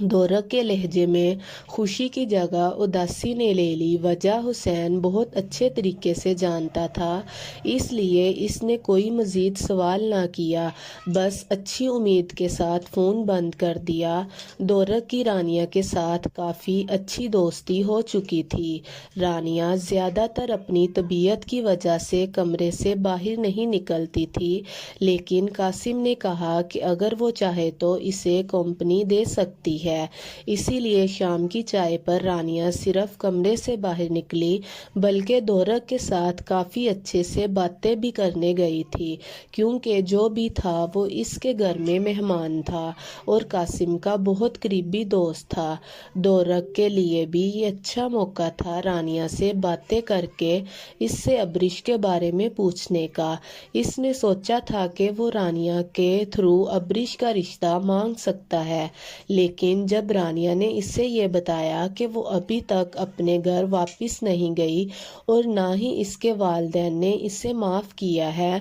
دورک کے لہجے میں خوشی کی جگہ اداسی نے لے لی۔ وجہ حسین بہت اچھے طریقے سے جانتا تھا، اس لیے اس نے کوئی مزید سوال نہ کیا، بس اچھی امید کے ساتھ فون بند کر دیا۔ دورک کی رانیہ کے ساتھ کافی اچھی دوستی ہو چکی تھی۔ رانیہ زیادہ تر اپنی طبیعت کی وجہ سے کمرے سے باہر نہیں نکلتی تھی، لیکن قاسم نے کہا کہ اگر وہ چاہے تو اسے کمپنی دے سکتی ہے، اسی لیے شام کی چائے پر رانیہ صرف کمرے سے باہر نکلی، بلکہ دورک کے ساتھ کافی اچھے سے باتیں بھی کرنے گئی تھی، کیونکہ جو بھی تھا وہ اس کے گھر میں مہمان تھا اور قاسم کا بہت قریبی دوست تھا۔ دورک کے لیے بھی یہ اچھا موقع تھا رانیہ سے باتیں کر کے اس سے ابرش کے بارے میں پوچھنے کا۔ اس نے سوچا تھا کہ وہ رانیہ کے تھرو ابرش کا رشتہ مانگ سکتا ہے، لیکن جب رانیہ نے اسے یہ بتایا کہ وہ ابھی تک اپنے گھر واپس نہیں گئی اور نہ ہی اس کے والدین نے اسے معاف کیا ہے،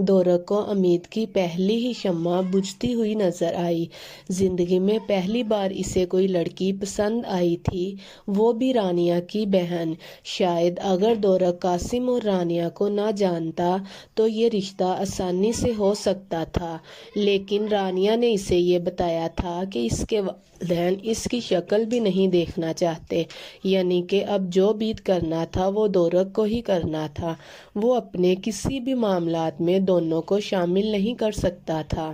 دورک کو امید کی پہلی ہی شمع بجھتی ہوئی نظر آئی۔ زندگی میں پہلی بار اسے کوئی لڑکی پسند آئی تھی، وہ بھی رانیہ کی بہن۔ شاید اگر دورک قاسم اور رانیہ کو نہ جانتا تو یہ رشتہ آسانی سے ہو سکتا تھا، لیکن رانیہ نے اسے یہ بتایا تھا کہ اس کے والدین اس کی شکل بھی نہیں دیکھنا چاہتے، یعنی کہ اب جو بھی کرنا تھا وہ دورک کو ہی کرنا تھا، وہ اپنے کسی بھی معاملات میں دونوں کو شامل نہیں کر سکتا تھا۔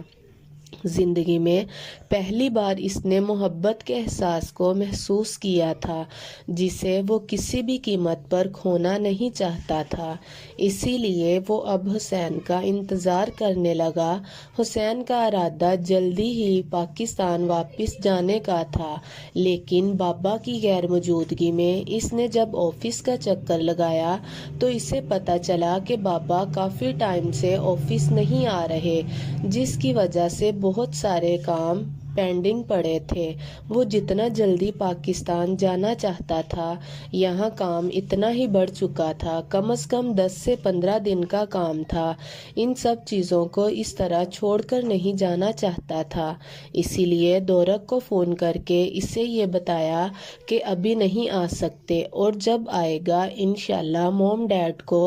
زندگی میں پہلی بار اس نے محبت کے احساس کو محسوس کیا تھا، جسے وہ کسی بھی قیمت پر کھونا نہیں چاہتا تھا، اسی لیے وہ اب حسین کا انتظار کرنے لگا۔ حسین کا ارادہ جلدی ہی پاکستان واپس جانے کا تھا، لیکن بابا کی غیر موجودگی میں اس نے جب آفس کا چکر لگایا تو اسے پتہ چلا کہ بابا کافی ٹائم سے آفس نہیں آ رہے، جس کی وجہ سے بہت سارے کام پینڈنگ پڑے تھے۔ وہ جتنا جلدی پاکستان جانا چاہتا تھا، یہاں کام اتنا ہی بڑھ چکا تھا، کم از کم 10 سے 15 دن کا کام تھا۔ ان سب چیزوں کو اس طرح چھوڑ کر نہیں جانا چاہتا تھا، اسی لیے دورک کو فون کر کے اسے یہ بتایا کہ ابھی نہیں آ سکتے اور جب آئے گا انشاءاللہ موم ڈیڈ کو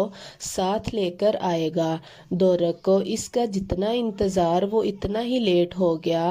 ساتھ لے کر آئے گا۔ دورک کو اس کا جتنا انتظار وہ اتنا ہی لیٹ ہو گیا۔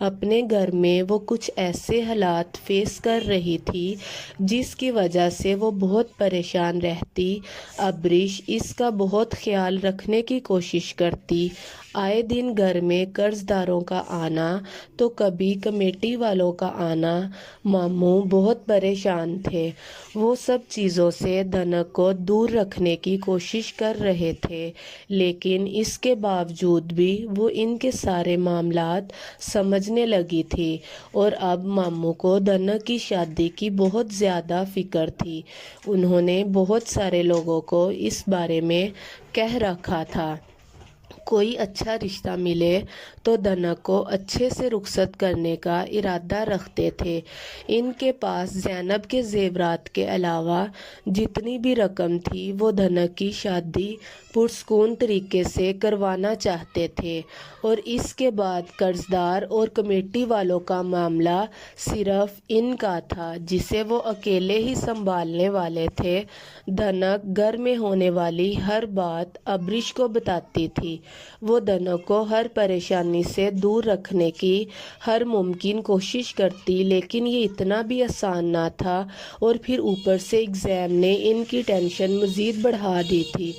اپنے گھر میں وہ کچھ ایسے حالات فیس کر رہی تھی جس کی وجہ سے وہ بہت پریشان رہتی۔ ابریش اس کا بہت خیال رکھنے کی کوشش کرتی۔ آئے دن گھر میں قرض داروں کا آنا تو کبھی کمیٹی والوں کا آنا۔ ماموں بہت پریشان تھے۔ وہ سب چیزوں سے دھنک کو دور رکھنے کی کوشش کر رہے تھے، لیکن اس کے باوجود بھی وہ ان کے سارے معاملات سمجھنے لگی تھی، اور اب ماموں کو دھنک کی شادی کی بہت زیادہ فکر تھی۔ انہوں نے بہت سارے لوگوں کو اس بارے میں کہہ رکھا تھا۔ کوئی اچھا رشتہ ملے تو دھنک کو اچھے سے رخصت کرنے کا ارادہ رکھتے تھے۔ ان کے پاس زینب کے زیورات کے علاوہ جتنی بھی رقم تھی وہ دھنک کی شادی پرسکون طریقے سے کروانا چاہتے تھے، اور اس کے بعد قرض دار اور کمیٹی والوں کا معاملہ صرف ان کا تھا جسے وہ اکیلے ہی سنبھالنے والے تھے۔ دھنک گھر میں ہونے والی ہر بات ابریش کو بتاتی تھی۔ وہ دھنک کو ہر پریشانی سے دور رکھنے کی ہر ممکن کوشش کرتی، لیکن یہ اتنا بھی آسان نہ تھا، اور پھر اوپر سے ایگزام نے ان کی ٹینشن مزید بڑھا دی تھی۔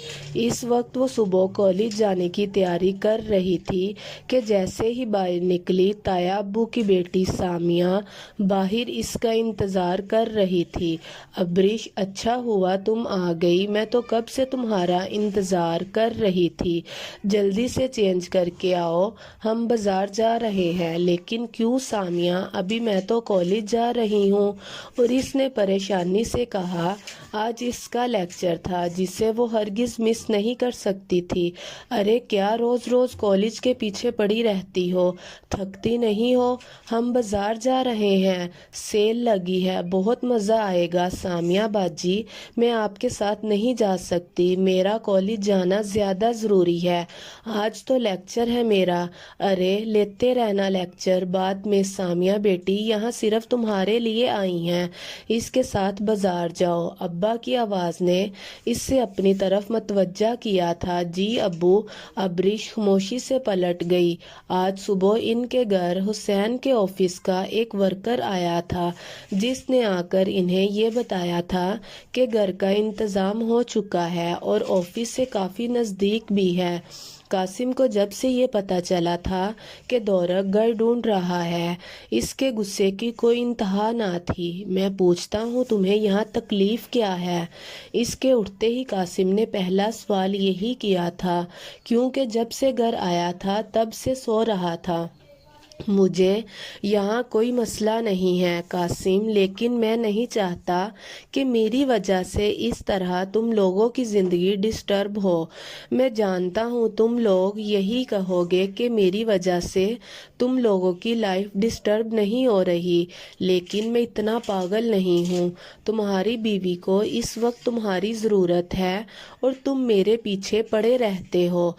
اس وقت وہ صبح کالج جانے کی تیاری کر رہی تھی کہ جیسے ہی باہر نکلی، تایا ابو کی بیٹی سامیہ باہر اس کا انتظار کر رہی تھی۔ ابریش، اچھا ہوا تم آ گئی، میں تو کب سے تمہارا انتظار کر رہی تھی۔ جلدی سے چینج کر کے آؤ، ہم بازار جا رہے ہیں۔ لیکن کیوں سامیہ، ابھی میں تو کالج جا رہی ہوں۔ اور اس نے پریشانی سے کہا، آج اس کا لیکچر تھا جسے وہ ہرگز مس نہیں کر سکتی تھی۔ ارے کیا روز روز کالج کے پیچھے پڑی رہتی ہو، تھکتی نہیں ہو؟ ہم بازار جا رہے ہیں، سیل لگی ہے، بہت مزہ آئے گا۔ سامیہ باجی، میں آپ کے ساتھ نہیں جا سکتی، میرا کالج جانا زیادہ ضروری ہے، آج تو لیکچر ہے میرا۔ ارے لیتے رہنا لیکچر، بعد میں۔ سامیہ بیٹی یہاں صرف تمہارے لیے آئی ہیں، اس کے ساتھ بازار جاؤ۔ ابا کی آواز نے اس سے اپنی طرف متوجہ کیا تھا۔ جی ابو۔ ابریش خاموشی سے پلٹ گئی۔ آج صبح ان کے گھر حسین کے آفس کا ایک ورکر آیا تھا جس نے آ کر انہیں یہ بتایا تھا کہ گھر کا انتظام ہو چکا ہے اور آفس سے کافی نزدیک بھی ہے۔ قاسم کو جب سے یہ پتا چلا تھا کہ دورک گھر ڈھونڈ رہا ہے، اس کے غصے کی کوئی انتہا نہ تھی۔ میں پوچھتا ہوں تمہیں یہاں تکلیف کیا ہے؟ اس کے اٹھتے ہی قاسم نے پہلا سوال یہی کیا تھا، کیونکہ جب سے گھر آیا تھا تب سے سو رہا تھا۔ مجھے یہاں کوئی مسئلہ نہیں ہے قاسم، لیکن میں نہیں چاہتا کہ میری وجہ سے اس طرح تم لوگوں کی زندگی ڈسٹرب ہو۔ میں جانتا ہوں تم لوگ یہی کہو گے کہ میری وجہ سے تم لوگوں کی لائف ڈسٹرب نہیں ہو رہی، لیکن میں اتنا پاگل نہیں ہوں۔ تمہاری بیوی کو اس وقت تمہاری ضرورت ہے اور تم میرے پیچھے پڑے رہتے ہو۔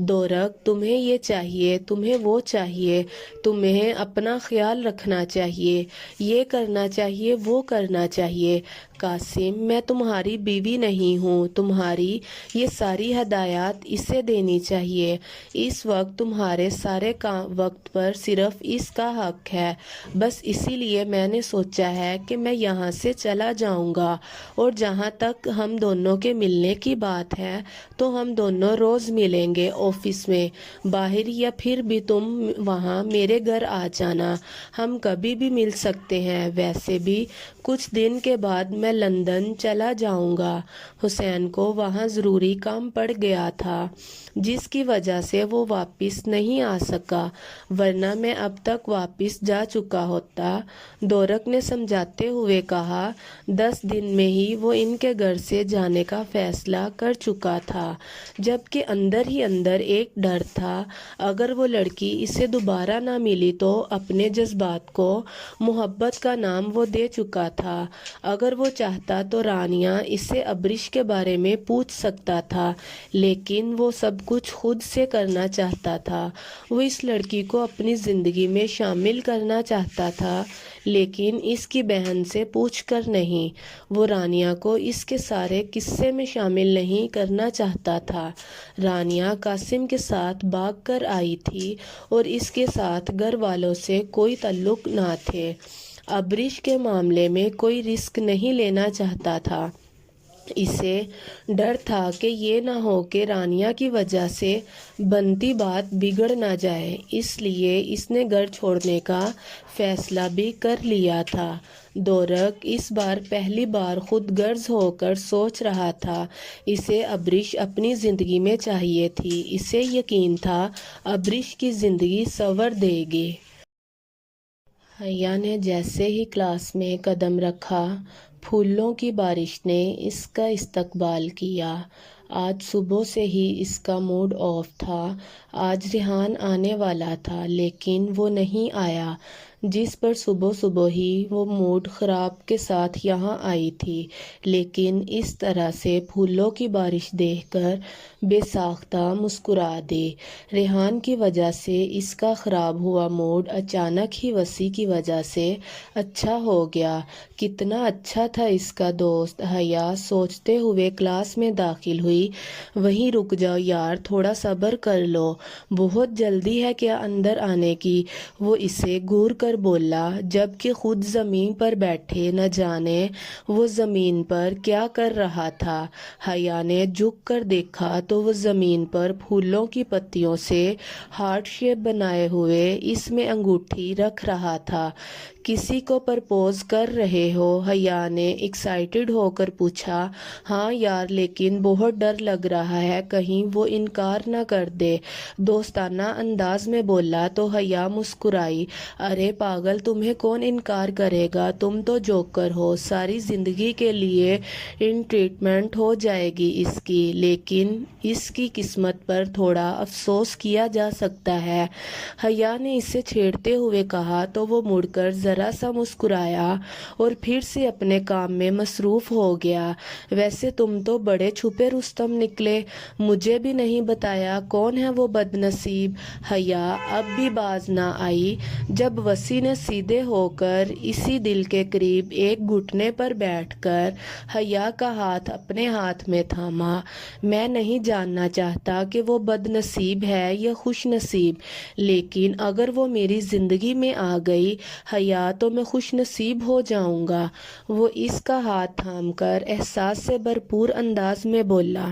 دورک، تمہیں یہ چاہیے، تمہیں وہ چاہیے، تمہیں اپنا خیال رکھنا چاہیے، یہ کرنا چاہیے، وہ کرنا چاہیے۔ قاسم، میں تمہاری بیوی نہیں ہوں، تمہاری یہ ساری ہدایات اسے دینی چاہیے۔ اس وقت تمہارے سارے وقت پر صرف اس کا حق ہے، بس اسی لیے میں نے سوچا ہے کہ میں یہاں سے چلا جاؤں گا، اور جہاں تک ہم دونوں کے ملنے کی بات ہے تو ہم دونوں روز ملیں گے، آفس میں، باہر، یا پھر بھی تم وہاں میرے گھر آ جانا، ہم کبھی بھی مل سکتے ہیں۔ ویسے بھی کچھ دن کے بعد میں لندن چلا جاؤں گا۔ حسین کو وہاں ضروری کام پڑ گیا تھا جس کی وجہ سے وہ واپس نہیں آ سکا، ورنہ میں اب تک واپس جا چکا ہوتا۔ دورک نے سمجھاتے ہوئے کہا، 10 دن میں ہی وہ ان کے گھر سے جانے کا فیصلہ کر چکا تھا، جبکہ اندر ہی اندر ایک ڈر تھا، اگر وہ لڑکی اسے دوبارہ نہ ملی تو اپنے جذبات کو محبت کا نام وہ دے چکا تھا۔ اگر وہ چاہتا تو رانیہ اسے ابریش کے بارے میں پوچھ سکتا تھا، لیکن وہ سب کچھ خود سے کرنا چاہتا تھا۔ وہ اس لڑکی کو اپنی زندگی میں شامل کرنا چاہتا تھا، لیکن اس کی بہن سے پوچھ کر نہیں۔ وہ رانیہ کو اس کے سارے قصے میں شامل نہیں کرنا چاہتا تھا۔ رانیہ قاسم کے ساتھ بھاگ کر آئی تھی اور اس کے ساتھ گھر والوں سے کوئی تعلق نہ تھے۔ ابریش کے معاملے میں کوئی رسک نہیں لینا چاہتا تھا۔ اسے ڈر تھا کہ یہ نہ ہو کہ رانیہ کی وجہ سے بنتی بات بگڑ نہ جائے، اس لیے اس نے گھر چھوڑنے کا فیصلہ بھی کر لیا تھا۔ دورک اس بار پہلی بار خود غرض ہو کر سوچ رہا تھا۔ اسے ابریش اپنی زندگی میں چاہیے تھی۔ اسے یقین تھا ابریش کی زندگی سنور دے گی۔ حیا نے جیسے ہی کلاس میں قدم رکھا، پھولوں کی بارش نے اس کا استقبال کیا۔ آج صبح سے ہی اس کا موڈ آف تھا۔ آج ریحان آنے والا تھا لیکن وہ نہیں آیا، جس پر صبح صبح ہی وہ موڈ خراب کے ساتھ یہاں آئی تھی۔ لیکن اس طرح سے پھولوں کی بارش دیکھ کر بے ساختہ مسکرا دی۔ ریحان کی وجہ سے اس کا خراب ہوا موڈ اچانک ہی وسیع کی وجہ سے اچھا ہو گیا۔ کتنا اچھا تھا اس کا دوست، حیا سوچتے ہوئے کلاس میں داخل ہوئی۔ وہیں رک جاؤ یار، تھوڑا صبر کر لو، بہت جلدی ہے کیا اندر آنے کی؟ وہ اسے گھور کر بولا، جبکہ خود زمین پر بیٹھے نہ جانے وہ زمین پر کیا کر رہا تھا۔ حیا نے جھک کر دیکھا تو وہ زمین پر پھولوں کی پتیوں سے ہارٹ شیپ بنائے ہوئے اس میں انگوٹھی رکھ رہا تھا۔ کسی کو پرپوز کر رہے ہو؟ حیا نے ایکسائٹڈ ہو کر پوچھا۔ ہاں یار، لیکن بہت ڈر لگ رہا ہے کہیں وہ انکار نہ کر دے، دوستانہ انداز میں بولا تو حیا مسکرائی۔ ارے پاگل، تمہیں کون انکار کرے گا، تم تو جوکر ہو، ساری زندگی کے لیے ان ٹریٹمنٹ ہو جائے گی اس کی، لیکن اس کی قسمت پر تھوڑا افسوس کیا جا سکتا ہے۔ حیا نے اسے چھیڑتے ہوئے کہا تو وہ مڑ کر ذرا سا مسکرایا اور پھر سے اپنے کام میں مصروف ہو گیا۔ ویسے تم تو بڑے چھپے رستم نکلے، مجھے بھی نہیں بتایا کون ہے وہ بد نصیب۔ حیا اب بھی باز نہ آئی۔ جب وسیع نے سیدھے ہو کر اسی دل کے قریب ایک گھٹنے پر بیٹھ کر حیا کا ہاتھ اپنے ہاتھ میں تھاما، میں نہیں جاننا چاہتا کہ وہ بد نصیب ہے یا خوش نصیب، لیکن اگر وہ میری زندگی میں آ گئی حیا تو میں خوش نصیب ہو جاؤں گا۔ وہ اس کا ہاتھ تھام کر احساس سے بھرپور انداز میں بولا،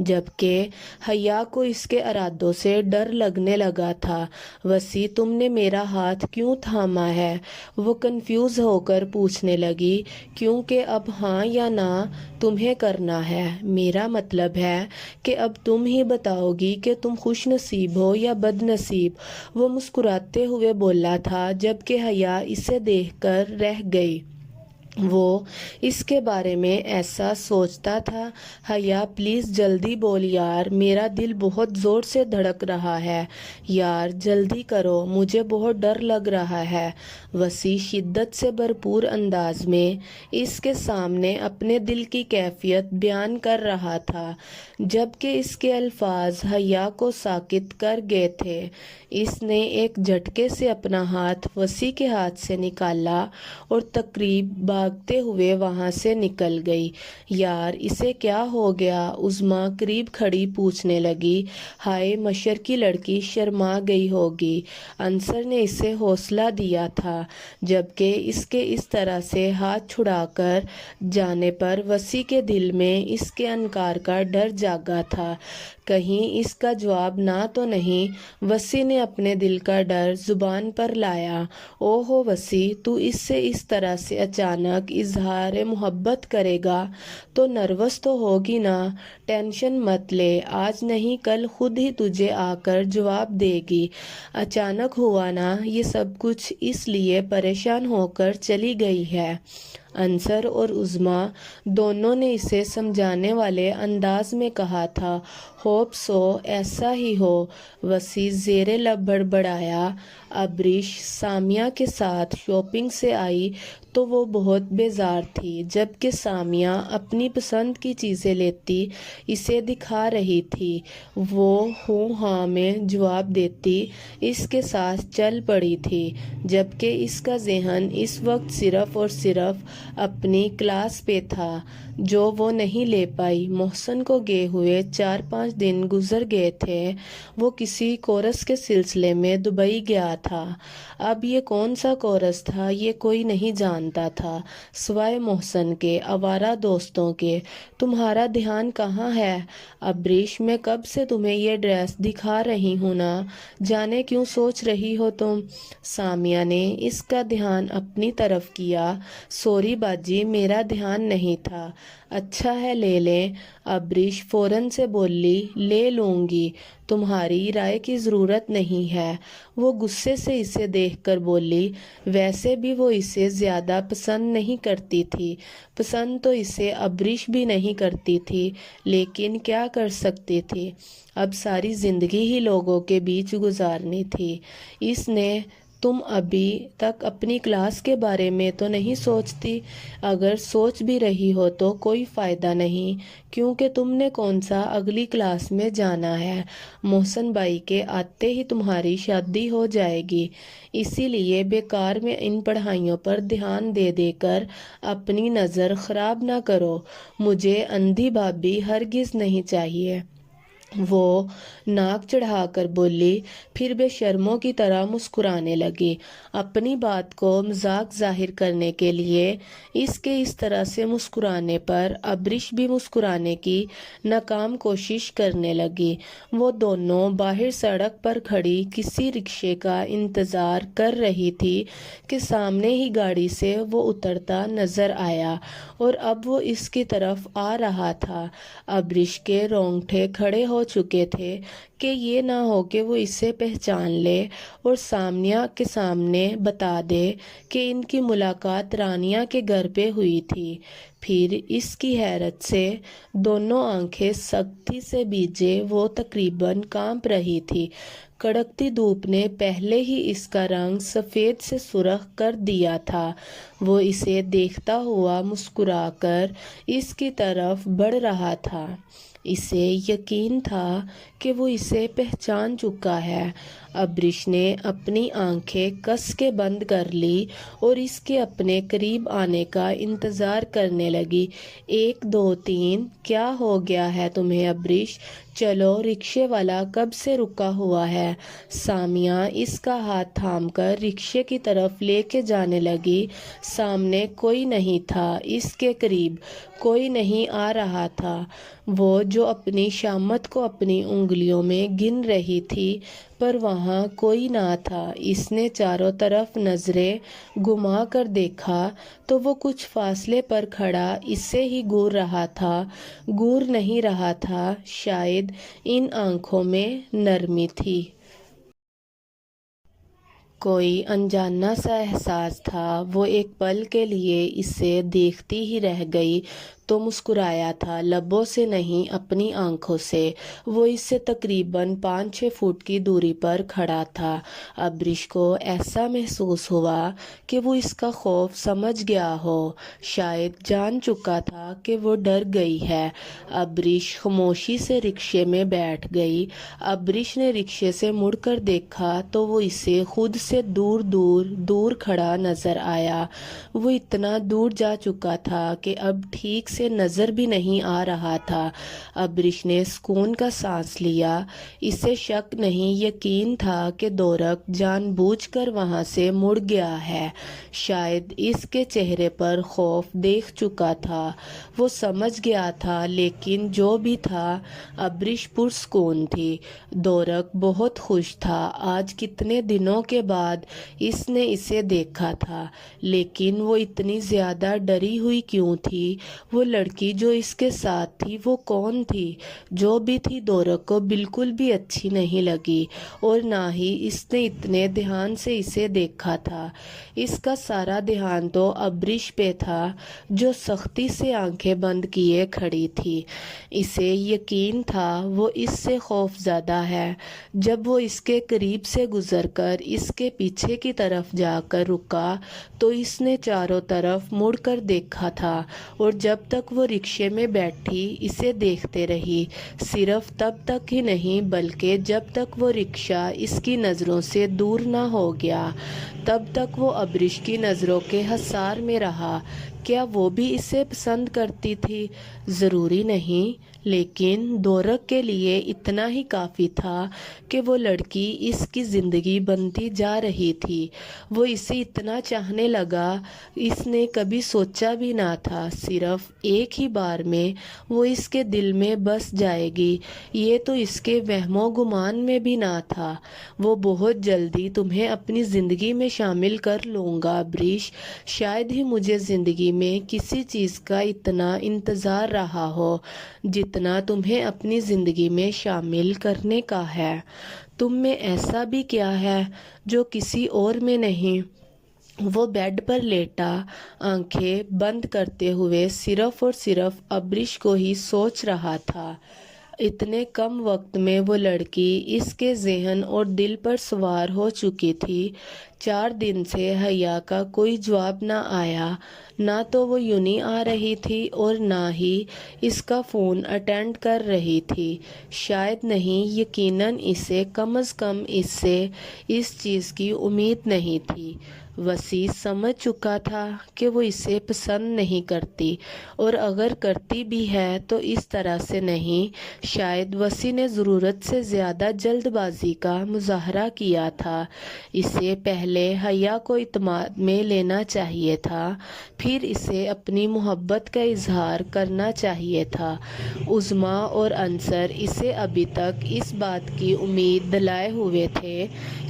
جبکہ حیا کو اس کے ارادوں سے ڈر لگنے لگا تھا۔ وسیع، تم نے میرا ہاتھ کیوں تھاما ہے؟ وہ کنفیوز ہو کر پوچھنے لگی۔ کیونکہ اب ہاں یا نہ تمہیں کرنا ہے، میرا مطلب ہے کہ اب تم ہی بتاؤ گی کہ تم خوش نصیب ہو یا بد نصیب، وہ مسکراتے ہوئے بولا تھا، جبکہ حیا اسے دیکھ کر رہ گئی۔ وہ اس کے بارے میں ایسا سوچتا تھا۔ حیا پلیز جلدی بول یار، میرا دل بہت زور سے دھڑک رہا ہے، یار جلدی کرو، مجھے بہت ڈر لگ رہا ہے۔ وسیع شدت سے بھرپور انداز میں اس کے سامنے اپنے دل کی کیفیت بیان کر رہا تھا، جبکہ اس کے الفاظ حیا کو ساکت کر گئے تھے۔ اس نے ایک جھٹکے سے اپنا ہاتھ وسیع کے ہاتھ سے نکالا اور تقریب بھاگتے ہوئے وہاں سے نکل گئی۔ یار اسے کیا ہو گیا؟ عظمیٰ قریب کھڑی پوچھنے لگی۔ ہائے، مشرقی لڑکی شرما گئی ہوگی، انصر نے اسے حوصلہ دیا تھا، جبکہ اس کے اس طرح سے ہاتھ چھڑا کر جانے پر وسیع کے دل میں اس کے انکار کا ڈر جاگا تھا، کہیں اس کا جواب نہ تو نہیں۔ وسیع نے اپنے دل کا ڈر زبان پر لایا۔ او ہو وسیع، تو اس سے اس طرح سے اچانک اظہار محبت کرے گا تو نروس تو ہوگی نا؟ ٹینشن مت لے، آج نہیں کل خود ہی تجھے آ کر جواب دے گی۔ اچانک ہوا نا یہ سب کچھ، اس لیے پریشان ہو کر چلی گئی ہے۔ انصر اور عظما دونوں نے اسے سمجھانے والے انداز میں کہا تھا۔ ہوپ سو ایسا ہی ہو، وسیع زیر لب بڑبڑایا۔ ابریش سامیہ کے ساتھ شاپنگ سے آئی تو وہ بہت بیزار تھی، جبکہ سامیہ اپنی پسند کی چیزیں لیتی اسے دکھا رہی تھی۔ وہ ہوں ہاں میں جواب دیتی اس کے ساتھ چل پڑی تھی، جبکہ اس کا ذہن اس وقت صرف اور صرف اپنی کلاس پہ تھا جو وہ نہیں لے پائی۔ محسن کو گئے ہوئے 4-5 دن گزر گئے تھے۔ وہ کسی کورس کے سلسلے میں دبئی گیا تھا۔ اب یہ کون سا کورس تھا یہ کوئی نہیں جانتا تھا سوائے محسن کے آوارہ دوستوں کے۔ تمہارا دھیان کہاں ہے ابریش؟ میں کب سے تمہیں یہ ڈریس دکھا رہی ہوں نا، جانے کیوں سوچ رہی ہو تم؟ سامیہ نے اس کا دھیان اپنی طرف کیا۔ سوری باجی، میرا دھیان نہیں تھا۔ اچھا ہے لے لیں، ابریش فوراً سے بولی۔ لے لوں گی، تمہاری رائے کی ضرورت نہیں ہے۔ وہ غصے سے اسے دیکھ کر بولی۔ ویسے بھی وہ اسے زیادہ پسند نہیں کرتی تھی، پسند تو اسے ابریش بھی نہیں کرتی تھی، لیکن کیا کر سکتی تھی؟ اب ساری زندگی ہی لوگوں کے بیچ گزارنی تھی۔ اس نے تم ابھی تک اپنی کلاس کے بارے میں تو نہیں سوچتی؟ اگر سوچ بھی رہی ہو تو کوئی فائدہ نہیں، کیونکہ تم نے کون سا اگلی کلاس میں جانا ہے۔ محسن بھائی کے آتے ہی تمہاری شادی ہو جائے گی، اسی لیے بیکار میں ان پڑھائیوں پر دھیان دے دے کر اپنی نظر خراب نہ کرو۔ مجھے اندھی بھابھی ہرگز نہیں چاہیے۔ وہ ناک چڑھا کر بولی، پھر بے شرموں کی طرح مسکرانے لگی۔ اپنی بات کو مذاق ظاہر کرنے کے لیے اس کے اس طرح سے مسکرانے پر ابریش بھی مسکرانے کی ناکام کوشش کرنے لگی۔ وہ دونوں باہر سڑک پر کھڑی کسی رکشے کا انتظار کر رہی تھی کہ سامنے ہی گاڑی سے وہ اترتا نظر آیا، اور اب وہ اس کی طرف آ رہا تھا۔ ابریش کے رونگٹے کھڑے ہو چکے تھے کہ یہ نہ ہو کہ وہ اسے پہچان لے اور سامیہ کے سامنے بتا دے کہ ان کی ملاقات رانیہ کے گھر پہ ہوئی تھی۔ پھر اس کی حیرت سے دونوں آنکھیں سختی سے بھیجے وہ تقریباً کانپ رہی تھی۔ کڑکتی دھوپ نے پہلے ہی اس کا رنگ سفید سے سرخ کر دیا تھا۔ وہ اسے دیکھتا ہوا مسکرا کر اس کی طرف بڑھ رہا تھا۔ اسے یقین تھا کہ وہ اسے پہچان چکا ہے۔ ابریش نے اپنی آنکھیں کس کے بند کر لی اور اس کے اپنے قریب آنے کا انتظار کرنے لگی۔ 1 2 3، کیا ہو گیا ہے تمہیں ابریش؟ چلو، رکشے والا کب سے رکا ہوا ہے؟ سامیہ اس کا ہاتھ تھام کر رکشے کی طرف لے کے جانے لگی۔ سامنے کوئی نہیں تھا، اس کے قریب کوئی نہیں آ رہا تھا۔ وہ جو اپنی شامت کو اپنی انگلیوں میں گن رہی تھی، پر وہاں کوئی نہ تھا۔ اس نے چاروں طرف نظریں گھما کر دیکھا تو وہ کچھ فاصلے پر کھڑا اسے ہی گور رہا تھا۔ گور نہیں رہا تھا، شاید ان آنکھوں میں نرمی تھی۔ کوئی انجانا سا احساس تھا۔ وہ ایک پل کے لیے اسے دیکھتی ہی رہ گئی تو مسکرایا تھا، لبوں سے نہیں اپنی آنکھوں سے۔ وہ اس سے تقریباً 5-6 فٹ کی دوری پر کھڑا تھا۔ ابریش کو ایسا محسوس ہوا کہ وہ اس کا خوف سمجھ گیا ہو، شاید جان چکا تھا کہ وہ ڈر گئی ہے۔ ابریش خاموشی سے رکشے میں بیٹھ گئی۔ ابریش نے رکشے سے مڑ کر دیکھا تو وہ اسے خود سے دور کھڑا نظر آیا۔ وہ اتنا دور جا چکا تھا کہ اب ٹھیک سے نظر بھی نہیں آ رہا تھا۔ ابریش نے سکون کا سانس لیا۔ اسے شک نہیں، یقین تھا کہ دورک جان بوجھ کر وہاں سے مڑ گیا ہے۔ شاید اس کے چہرے پر خوف دیکھ چکا تھا، وہ سمجھ گیا تھا، لیکن جو بھی تھا ابریش پرسکون تھی۔ دورک بہت خوش تھا۔ آج کتنے دنوں کے بعد بعد اس نے اسے دیکھا تھا، لیکن وہ اتنی زیادہ ڈری ہوئی کیوں تھی؟ وہ لڑکی جو اس کے ساتھ تھی وہ کون تھی؟ جو بھی تھی دورق کو بالکل بھی اچھی نہیں لگی، اور نہ ہی اس نے اتنے دھیان سے اسے دیکھا تھا۔ اس کا سارا دھیان تو ابریش پہ تھا، جو سختی سے آنکھیں بند کیے کھڑی تھی۔ اسے یقین تھا وہ اس سے خوف زدہ ہے۔ جب وہ اس کے قریب سے گزر کر اس کے پیچھے کی طرف جا کر رکا تو اس نے چاروں طرف مڑ کر دیکھا تھا، اور جب تک وہ رکشے میں بیٹھی اسے دیکھتے رہی، صرف تب تک ہی نہیں بلکہ جب تک وہ رکشہ اس کی نظروں سے دور نہ ہو گیا، تب تک وہ ابریش کی نظروں کے حصار میں رہا۔ کیا وہ بھی اسے پسند کرتی تھی؟ ضروری نہیں، لیکن دورق کے لیے اتنا ہی کافی تھا کہ وہ لڑکی اس کی زندگی بنتی جا رہی تھی۔ وہ اسے اتنا چاہنے لگا، اس نے کبھی سوچا بھی نہ تھا، صرف ایک ہی بار میں وہ اس کے دل میں بس جائے گی، یہ تو اس کے وہم و گمان میں بھی نہ تھا۔ وہ بہت جلدی تمہیں اپنی زندگی میں شامل کر لوں گا ابریش، شاید ہی مجھے زندگی میں کسی چیز کا اتنا انتظار رہا ہو جتنا تمہیں اپنی زندگی میں شامل کرنے کا ہے۔ تم میں ایسا بھی کیا ہے جو کسی اور میں نہیں؟ وہ بیڈ پر لیٹا، آنکھیں بند کرتے ہوئے صرف اور صرف ابریش کو ہی سوچ رہا تھا۔ اتنے کم وقت میں وہ لڑکی اس کے ذہن اور دل پر سوار ہو چکی تھی۔ 4 دن سے حیا کا کوئی جواب نہ آیا، نہ تو وہ یونہی آ رہی تھی اور نہ ہی اس کا فون اٹینڈ کر رہی تھی۔ شاید نہیں، یقیناً اسے کم از کم اس سے اس چیز کی امید نہیں تھی۔ وسیع سمجھ چکا تھا کہ وہ اسے پسند نہیں کرتی، اور اگر کرتی بھی ہے تو اس طرح سے نہیں۔ شاید وسیع نے ضرورت سے زیادہ جلد بازی کا مظاہرہ کیا تھا۔ اسے پہلے حیا کو اعتماد میں لینا چاہیے تھا، پھر اسے اپنی محبت کا اظہار کرنا چاہیے تھا۔ عظمیٰ اور عنصر اسے ابھی تک اس بات کی امید دلائے ہوئے تھے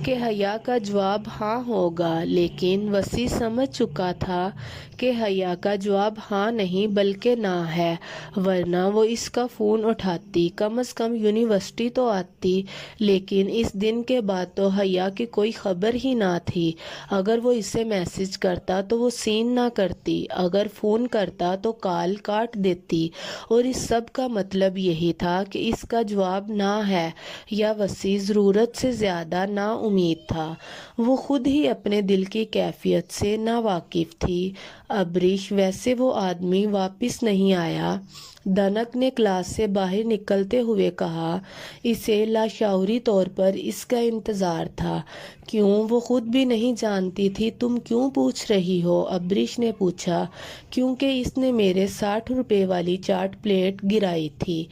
کہ حیا کا جواب ہاں ہوگا، لیکن وسیع سمجھ چکا تھا کہ حیا کا جواب ہاں نہیں بلکہ نہ ہے، ورنہ وہ اس کا فون اٹھاتی، کم از کم یونیورسٹی تو آتی۔ لیکن اس دن کے بعد تو حیا کی کوئی خبر ہی نہ تھی۔ اگر وہ اسے میسج کرتا تو وہ سین نہ کرتی، اگر فون کرتا تو کال کاٹ دیتی، اور اس سب کا مطلب یہی تھا کہ اس کا جواب نہ ہے، یا وسیع ضرورت سے زیادہ نا امید تھا۔ وہ خود ہی اپنے دل کی کیفیت سے نا واقف تھی۔ ابریش ویسے وہ آدمی واپس نہیں آیا، دھنک نے کلاس سے باہر نکلتے ہوئے کہا۔ اسے لاشعوری طور پر اس کا انتظار تھا۔ کیوں؟ وہ خود بھی نہیں جانتی تھی۔ تم کیوں پوچھ رہی ہو؟ ابریش نے پوچھا۔ کیونکہ اس نے میرے 60 روپے والی چاٹ پلیٹ گرائی تھی،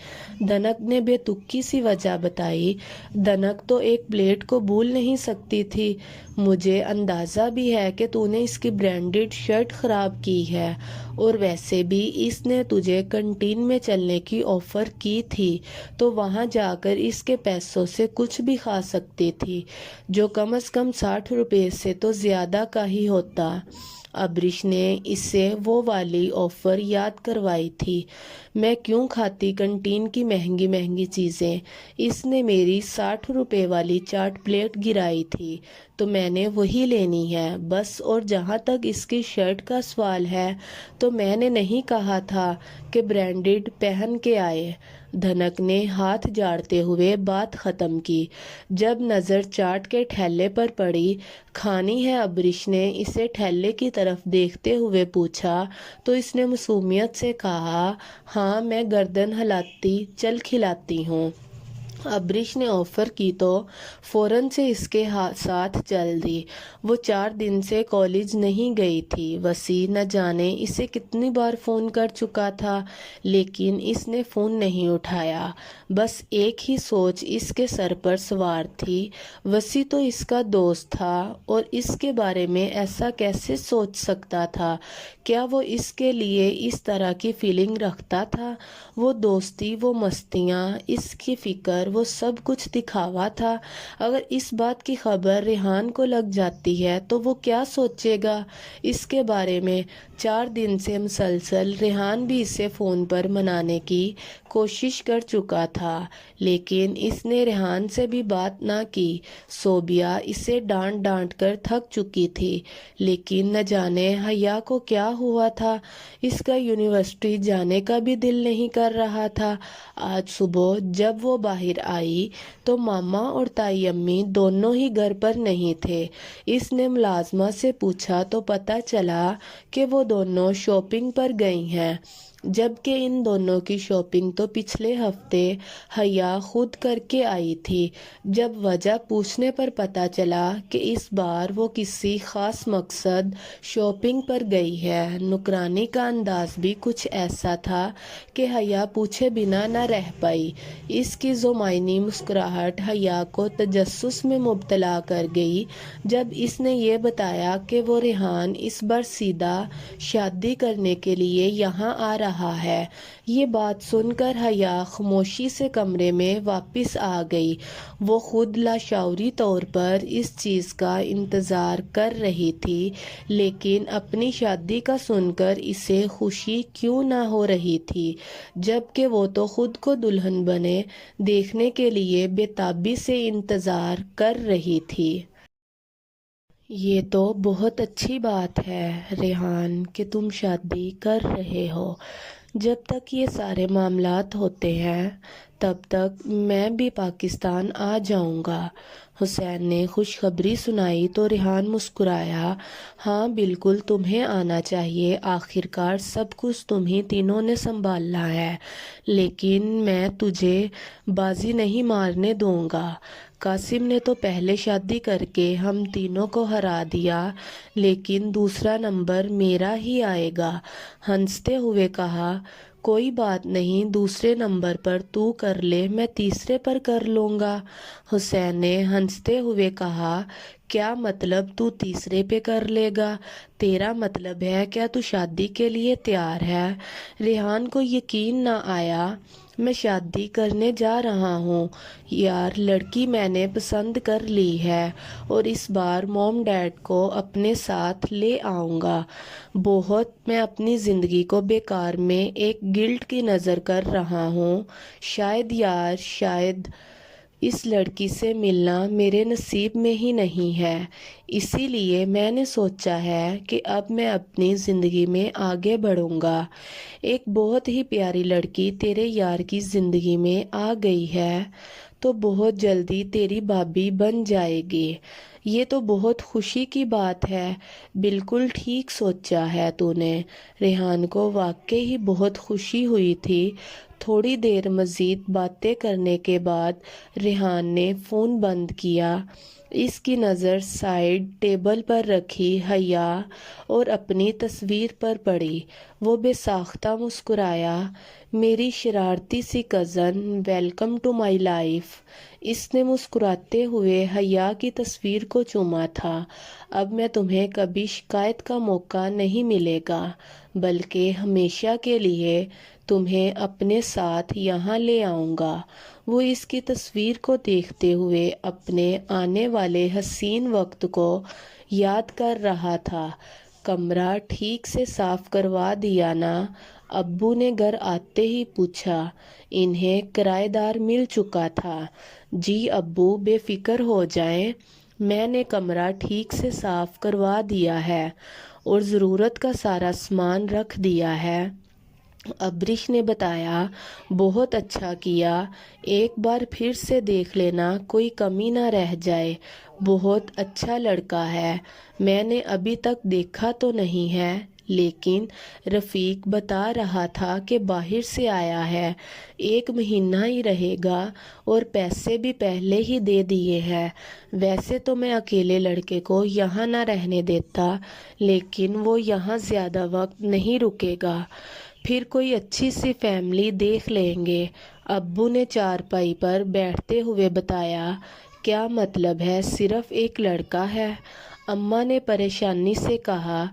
دھنک نے بے تکی سی وجہ بتائی۔ دھنک تو ایک پلیٹ کو بھول نہیں سکتی تھی۔ مجھے اندازہ بھی ہے کہ تو نے اس کی برانڈڈ شرٹ خراب کی ہے، اور ویسے بھی اس نے تجھے کنٹین میں چلنے کی آفر کی تھی، تو وہاں جا کر اس کے پیسوں سے کچھ بھی کھا سکتی تھی، جو کم از کم 60 روپے سے تو زیادہ کا ہی ہوتا۔ ابریش نے اسے وہ والی آفر یاد کروائی تھی۔ میں کیوں کھاتی کنٹین کی مہنگی مہنگی چیزیں؟ اس نے میری 60 روپے والی چاٹ پلیٹ گرائی تھی تو میں نے وہی لینی ہے بس۔ اور جہاں تک اس کی شرٹ کا سوال ہے تو میں نے نہیں کہا تھا کہ برانڈڈ پہن کے آئے؟ دھنک نے ہاتھ جاڑتے ہوئے بات ختم کی۔ جب نظر چاٹ کے ٹھیلے پر پڑی، کھانی ہے؟ ابریش نے اسے ٹھیلے کی طرف دیکھتے ہوئے پوچھا تو اس نے معصومیت سے کہا، ہاں، میں گردن ہلاتی چل کھلاتی ہوں۔ ابریش نے آفر کی تو فوراً سے اس کے ساتھ چل دی۔ وہ 4 دن سے کالج نہیں گئی تھی۔ وسیع نہ جانے اسے کتنی بار فون کر چکا تھا، لیکن اس نے فون نہیں اٹھایا۔ بس ایک ہی سوچ اس کے سر پر سوار تھی، وسیع تو اس کا دوست تھا، اور اس کے بارے میں ایسا کیسے سوچ سکتا تھا؟ کیا وہ اس کے لیے اس طرح کی فیلنگ رکھتا تھا؟ وہ دوستی، وہ مستیاں، اس کی فکر، وہ سب کچھ دکھاوا تھا؟ اگر اس بات کی خبر ریحان کو لگ جاتی ہے تو وہ کیا سوچے گا؟ اس کے بارے میں 4 دن سے مسلسل ریحان بھی اسے فون پر منانے کی کوشش کر چکا تھا، لیکن اس نے ریحان سے بھی بات نہ کی۔ صوبیہ اسے ڈانٹ ڈانٹ کر تھک چکی تھی، لیکن نہ جانے حیا کو کیا ہوا تھا، اس کا یونیورسٹی جانے کا بھی دل نہیں کر رہا تھا۔ آج صبح جب وہ باہر آئی تو ماما اور تائی امی دونوں ہی گھر پر نہیں تھے۔ اس نے ملازمہ سے پوچھا تو پتہ چلا کہ وہ دونوں شاپنگ پر گئی ہیں، جبکہ ان دونوں کی شاپنگ تو پچھلے ہفتے حیا خود کر کے آئی تھی۔ جب وجہ پوچھنے پر پتہ چلا کہ اس بار وہ کسی خاص مقصد شاپنگ پر گئی ہے، نکرانی کا انداز بھی کچھ ایسا تھا کہ حیا پوچھے بنا نہ رہ پائی۔ اس کی زمینی مسکراہٹ حیا کو تجسس میں مبتلا کر گئی جب اس نے یہ بتایا کہ وہ ریحان اس بار سیدھا شادی کرنے کے لیے یہاں آ رہا ہے۔ یہ بات سن کر حیا خاموشی سے کمرے میں واپس آ گئی۔ وہ خود لاشعوری طور پر اس چیز کا انتظار کر رہی تھی، لیکن اپنی شادی کا سن کر اسے خوشی کیوں نہ ہو رہی تھی، جبکہ وہ تو خود کو دلہن بنے دیکھنے کے لیے بے تابی سے انتظار کر رہی تھی۔ یہ تو بہت اچھی بات ہے ریحان کہ تم شادی کر رہے ہو۔ جب تک یہ سارے معاملات ہوتے ہیں تب تک میں بھی پاکستان آ جاؤں گا۔ حسین نے خوشخبری سنائی تو ریحان مسکرایا۔ ہاں بالکل، تمہیں آنا چاہیے، آخر کار سب کچھ تم ہی تینوں نے سنبھالنا ہے، لیکن میں تجھے بازی نہیں مارنے دوں گا۔ قاسم نے تو پہلے شادی کر کے ہم تینوں کو ہرا دیا، لیکن دوسرا نمبر میرا ہی آئے گا۔ ہنستے ہوئے کہا، کوئی بات نہیں، دوسرے نمبر پر تو کر لے، میں تیسرے پر کر لوں گا۔ حسین نے ہنستے ہوئے کہا، کیا مطلب تو تیسرے پہ کر لے گا؟ تیرا مطلب ہے کیا تو شادی کے لیے تیار ہے؟ ریحان کو یقین نہ آیا۔ میں شادی کرنے جا رہا ہوں یار، لڑکی میں نے پسند کر لی ہے اور اس بار موم ڈیڈ کو اپنے ساتھ لے آؤں گا۔ میں اپنی زندگی کو بیکار میں ایک گلٹ کی نظر کر رہا ہوں۔ شاید یار، شاید اس لڑکی سے ملنا میرے نصیب میں ہی نہیں ہے، اسی لیے میں نے سوچا ہے کہ اب میں اپنی زندگی میں آگے بڑھوں گا۔ ایک بہت ہی پیاری لڑکی تیرے یار کی زندگی میں آ گئی ہے تو بہت جلدی تیری بھابھی بن جائے گی، یہ تو بہت خوشی کی بات ہے۔ بالکل ٹھیک سوچا ہے تو نے۔ ریحان کو واقعی بہت خوشی ہوئی تھی۔ تھوڑی دیر مزید باتیں کرنے کے بعد ریحان نے فون بند کیا۔ اس کی نظر سائیڈ ٹیبل پر رکھی حیا اور اپنی تصویر پر پڑی۔ وہ بے ساختہ مسکرایا، میری شرارتی سی cousin, welcome to my life. اس نے مسکراتے ہوئے حیا کی تصویر کو چوما تھا۔ اب میں تمہیں کبھی شکایت کا موقع نہیں ملے گا، بلکہ ہمیشہ کے لیے تمہیں اپنے ساتھ یہاں لے آؤں گا۔ وہ اس کی تصویر کو دیکھتے ہوئے اپنے آنے والے حسین وقت کو یاد کر رہا تھا۔ کمرہ ٹھیک سے صاف کروا دیا نا؟ ابو نے گھر آتے ہی پوچھا۔ انہیں کرایہ دار مل چکا تھا۔ جی ابو، بے فکر ہو جائیں، میں نے کمرہ ٹھیک سے صاف کروا دیا ہے اور ضرورت کا سارا سامان رکھ دیا ہے، ابرش نے بتایا۔ بہت اچھا کیا، ایک بار پھر سے دیکھ لینا کوئی کمی نہ رہ جائے۔ بہت اچھا لڑکا ہے، میں نے ابھی تک دیکھا تو نہیں ہے، لیکن رفیق بتا رہا تھا کہ باہر سے آیا ہے، 1 مہینہ ہی رہے گا اور پیسے بھی پہلے ہی دے دیے ہیں۔ ویسے تو میں اکیلے لڑکے کو یہاں نہ رہنے دیتا، لیکن وہ یہاں زیادہ وقت نہیں رکے گا، پھر کوئی اچھی سی فیملی دیکھ لیں گے، ابو نے چارپائی پر بیٹھتے ہوئے بتایا۔ کیا مطلب ہے صرف ایک لڑکا ہے؟ اماں نے پریشانی سے کہا۔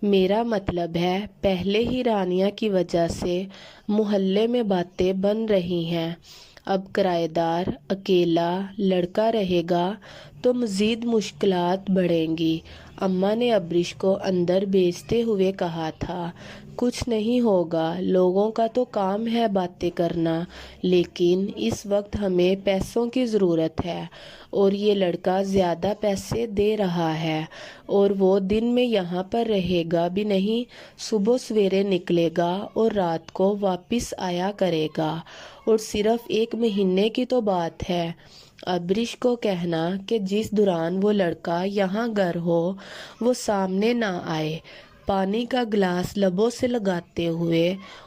میرا مطلب ہے پہلے ہی رانیہ کی وجہ سے محلے میں باتیں بن رہی ہیں، اب کرایہ دار اکیلا لڑکا رہے گا تو مزید مشکلات بڑھیں گی۔ اماں نے ابریش کو اندر بھیجتے ہوئے کہا تھا، کچھ نہیں ہوگا، لوگوں کا تو کام ہے باتیں کرنا، لیکن اس وقت ہمیں پیسوں کی ضرورت ہے اور یہ لڑکا زیادہ پیسے دے رہا ہے، اور وہ دن میں یہاں پر رہے گا بھی نہیں، صبح سویرے نکلے گا اور رات کو واپس آیا کرے گا، اور صرف 1 مہینے کی تو بات ہے۔ ابریش کو کہنا کہ جس دوران وہ لڑکا یہاں گر ہو وہ سامنے نہ آئے۔ پانی کا گلاس لبوں سے لگاتے ہوئے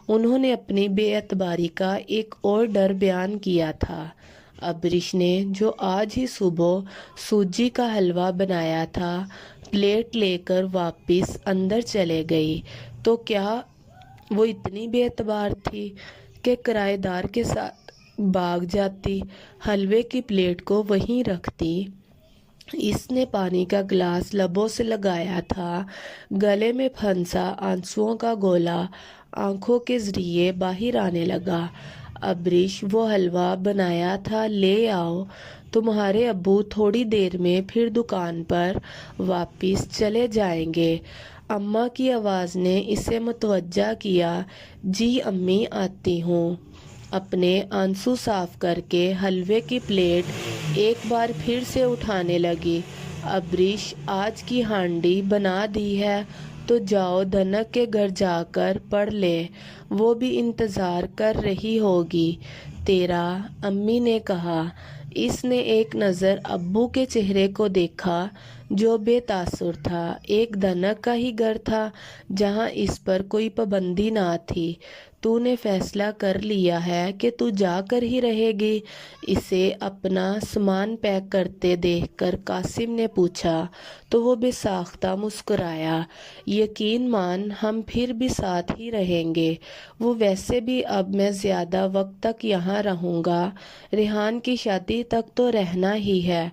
انہوں نے اپنی بے اعتباری کا ایک اور ڈر بیان کیا تھا۔ ابریش نے جو آج ہی صبح سوجی کا حلوہ بنایا تھا پلیٹ لے کر واپس اندر چلے گئی، تو کیا وہ اتنی بے اعتبار تھی کہ کرایہ دار کے ساتھ بھاگ جاتی، حلوے کی پلیٹ کو وہیں رکھتی؟ اس نے پانی کا گلاس لبوں سے لگایا تھا، گلے میں پھنسا آنسوؤں کا گولا آنکھوں کے ذریعے باہر آنے لگا۔ ابریش، وہ حلوہ بنایا تھا لے آؤ، تمہارے ابو تھوڑی دیر میں پھر دکان پر واپس چلے جائیں گے۔ اماں کی آواز نے اسے متوجہ کیا۔ جی امی، آتی ہوں۔ اپنے آنسو صاف کر کے حلوے کی پلیٹ ایک بار پھر سے اٹھانے لگی۔ ابریش، آج کی ہانڈی بنا دی ہے تو جاؤ دھنک کے گھر جا کر پڑھ لے، وہ بھی انتظار کر رہی ہوگی تیرا، امی نے کہا۔ اس نے ایک نظر ابو کے چہرے کو دیکھا جو بے تاثر تھا۔ ایک دھنک کا ہی گھر تھا جہاں اس پر کوئی پابندی نہ تھی۔ تو نے فیصلہ کر لیا ہے کہ تو جا کر ہی رہے گی؟ اسے اپنا سامان پیک کرتے دیکھ کر قاسم نے پوچھا تو وہ بے ساختہ مسکرایا۔ یقین مان، ہم پھر بھی ساتھ ہی رہیں گے، وہ ویسے بھی اب میں زیادہ وقت تک یہاں رہوں گا، ریحان کی شادی تک تو رہنا ہی ہے۔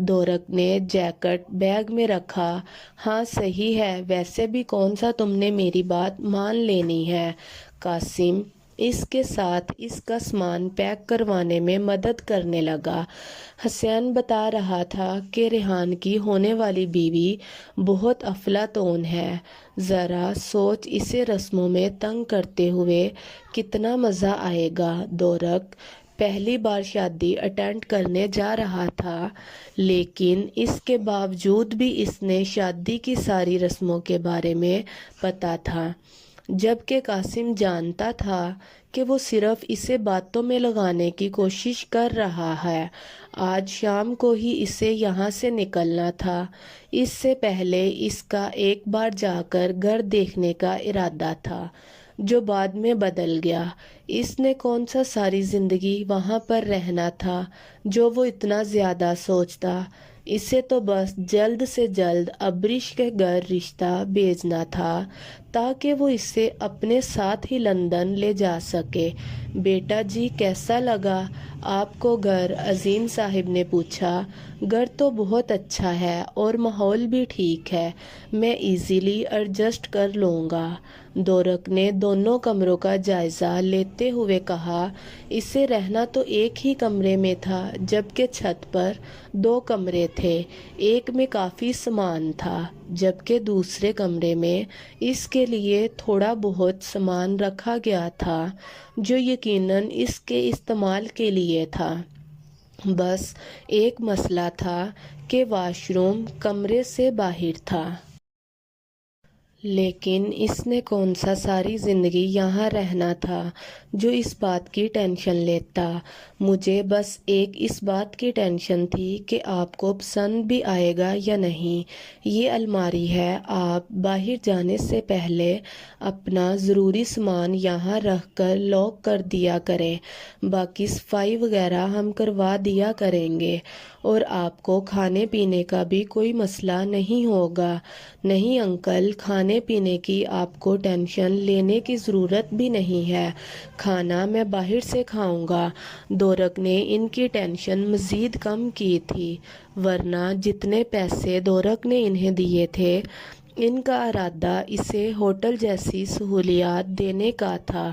دورک نے جیکٹ بیگ میں رکھا۔ ہاں صحیح ہے، ویسے بھی کون سا تم نے میری بات مان لینی ہے؟ قاسم اس کے ساتھ اس کا سامان پیک کروانے میں مدد کرنے لگا۔ حسین بتا رہا تھا کہ ریحان کی ہونے والی بیوی بہت افلاطون ہے، ذرا سوچ اسے رسموں میں تنگ کرتے ہوئے کتنا مزہ آئے گا۔ دورک پہلی بار شادی اٹینڈ کرنے جا رہا تھا، لیکن اس کے باوجود بھی اس نے شادی کی ساری رسموں کے بارے میں پتا تھا، جبکہ قاسم جانتا تھا کہ وہ صرف اسے باتوں میں لگانے کی کوشش کر رہا ہے۔ آج شام کو ہی اسے یہاں سے نکلنا تھا، اس سے پہلے اس کا ایک بار جا کر گھر دیکھنے کا ارادہ تھا، جو بعد میں بدل گیا۔ اس نے کون سا ساری زندگی وہاں پر رہنا تھا جو وہ اتنا زیادہ سوچتا، اسے تو بس جلد سے جلد ابریش کے گھر رشتہ بھیجنا تھا تاکہ وہ اسے اپنے ساتھ ہی لندن لے جا سکے۔ بیٹا جی، کیسا لگا آپ کو گھر؟ عظیم صاحب نے پوچھا۔ گھر تو بہت اچھا ہے اور ماحول بھی ٹھیک ہے، میں ایزیلی ایڈجسٹ کر لوں گا۔ دورک نے دونوں کمروں کا جائزہ لیتے ہوئے کہا۔ اسے رہنا تو ایک ہی کمرے میں تھا، جبکہ چھت پر 2 کمرے تھے، ایک میں کافی سامان تھا، جبکہ دوسرے کمرے میں اس کے لیے تھوڑا بہت سامان رکھا گیا تھا جو یقیناً اس کے استعمال کے لیے تھا۔ بس ایک مسئلہ تھا کہ واش روم کمرے سے باہر تھا۔ لیکن اس نے کون سا ساری زندگی یہاں رہنا تھا جو اس بات کی ٹینشن لیتا؟ مجھے بس ایک اس بات کی ٹینشن تھی کہ آپ کو پسند بھی آئے گا یا نہیں۔ یہ الماری ہے، آپ باہر جانے سے پہلے اپنا ضروری سامان یہاں رکھ کر لاک کر دیا کریں، باقی صفائی وغیرہ ہم کروا دیا کریں گے، اور آپ کو کھانے پینے کا بھی کوئی مسئلہ نہیں ہوگا۔ نہیں انکل، کھانے پینے کی آپ کو ٹینشن لینے کی ضرورت بھی نہیں ہے، کھانا میں باہر سے کھاؤں گا۔ دورک نے ان کی ٹینشن مزید کم کی تھی، ورنہ جتنے پیسے دورک نے انہیں دیے تھے ان کا ارادہ اسے ہوٹل جیسی سہولیات دینے کا تھا۔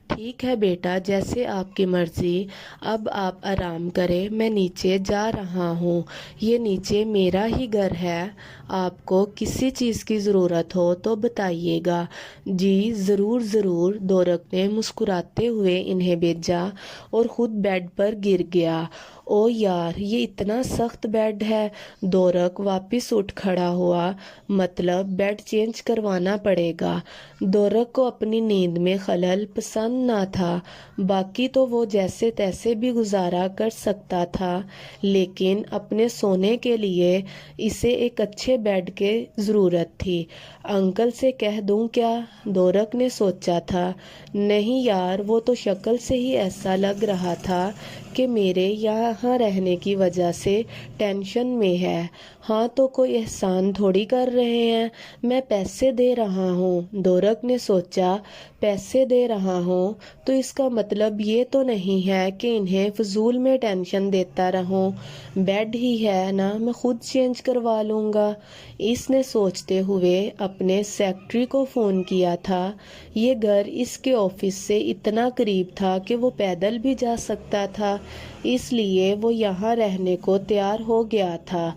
ٹھیک ہے بیٹا، جیسے آپ کی مرضی، اب آپ آرام کریں، میں نیچے جا رہا ہوں، یہ نیچے میرا ہی گھر ہے، آپ کو کسی چیز کی ضرورت ہو تو بتائیے گا۔ جی ضرور ضرور، دورک نے مسکراتے ہوئے انہیں بھیجا اور خود بیڈ پر گر گیا۔ او یار، یہ اتنا سخت بیڈ ہے۔ دورک واپس اٹھ کھڑا ہوا، مطلب بیڈ چینج کروانا پڑے گا۔ دورک کو اپنی نیند میں خلل پسند نہ تھا، باقی تو وہ جیسے تیسے بھی گزارا کر سکتا تھا، لیکن اپنے سونے کے لیے اسے ایک اچھے بیڈ کی ضرورت تھی۔ انکل سے کہہ دوں کیا؟ دورک نے سوچا تھا۔ نہیں یار، وہ تو شکل سے ہی ایسا لگ رہا تھا کہ میرے یہاں رہنے کی وجہ سے ٹینشن میں ہے۔ ہاں تو کوئی احسان تھوڑی کر رہے ہیں، میں پیسے دے رہا ہوں۔ دورک نے سوچا، پیسے دے رہا ہوں تو اس کا مطلب یہ تو نہیں ہے کہ انہیں فضول میں ٹینشن دیتا رہوں، بیڈ ہی ہے نا، میں خود چینج کروا لوں گا۔ اس نے سوچتے ہوئے اپنے سیکرٹری کو فون کیا تھا۔ یہ گھر اس کے آفس سے اتنا قریب تھا کہ وہ پیدل بھی جا سکتا تھا، اس لیے وہ یہاں رہنے کو تیار ہو گیا تھا۔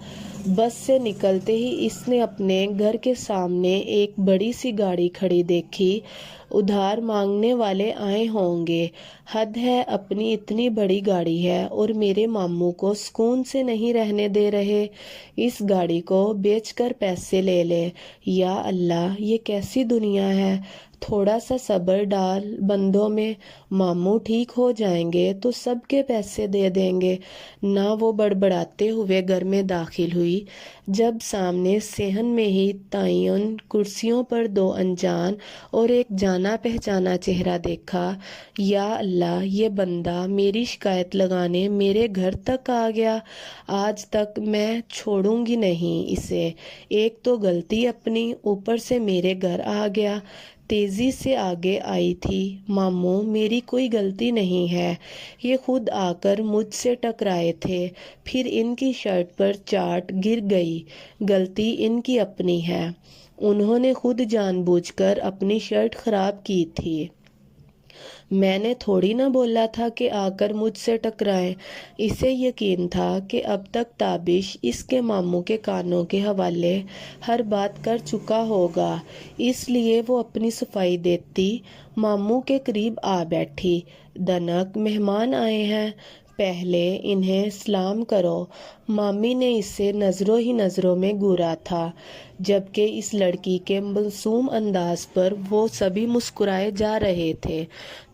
بس سے نکلتے ہی اس نے اپنے گھر کے سامنے ایک بڑی سی گاڑی کھڑی دیکھی۔ ادھار مانگنے والے آئے ہوں گے، حد ہے، اپنی اتنی بڑی گاڑی ہے اور میرے ماموں کو سکون سے نہیں رہنے دے رہے، اس گاڑی کو بیچ کر پیسے لے لے۔ یا اللہ، یہ کیسی دنیا ہے۔ تھوڑا سا صبر ڈال بندوں میں، ماموں ٹھیک ہو جائیں گے تو سب کے پیسے دے دیں گے نہ۔ وہ بڑبڑاتے ہوئے گھر میں داخل ہوئی، جب سامنے صحن میں ہی تعین کرسیوں پر دو انجان اور ایک جانا پہچانا چہرہ دیکھا۔ یا اللہ، یہ بندہ میری شکایت لگانے میرے گھر تک آ گیا، آج تک میں چھوڑوں گی نہیں اسے۔ ایک تو غلطی اپنی، اوپر سے میرے گھر آ گیا۔ تیزی سے آگے آئی تھی، ماموں میری کوئی غلطی نہیں ہے، یہ خود آ کر مجھ سے ٹکرائے تھے، پھر ان کی شرٹ پر چاٹ گر گئی، غلطی ان کی اپنی ہے، انہوں نے خود جان بوجھ کر اپنی شرٹ خراب کی تھی، میں نے تھوڑی نہ بولا تھا کہ آ کر مجھ سے ٹکرائیں۔ اسے یقین تھا کہ اب تک تابش اس کے ماموں کے کانوں کے حوالے ہر بات کر چکا ہوگا، اس لیے وہ اپنی صفائی دیتی ماموں کے قریب آ بیٹھی۔ دنک، مہمان آئے ہیں، پہلے انہیں سلام کرو۔ مامی نے اسے نظروں ہی نظروں میں گھورا تھا، جبکہ اس لڑکی کے معصوم انداز پر وہ سبھی مسکرائے جا رہے تھے۔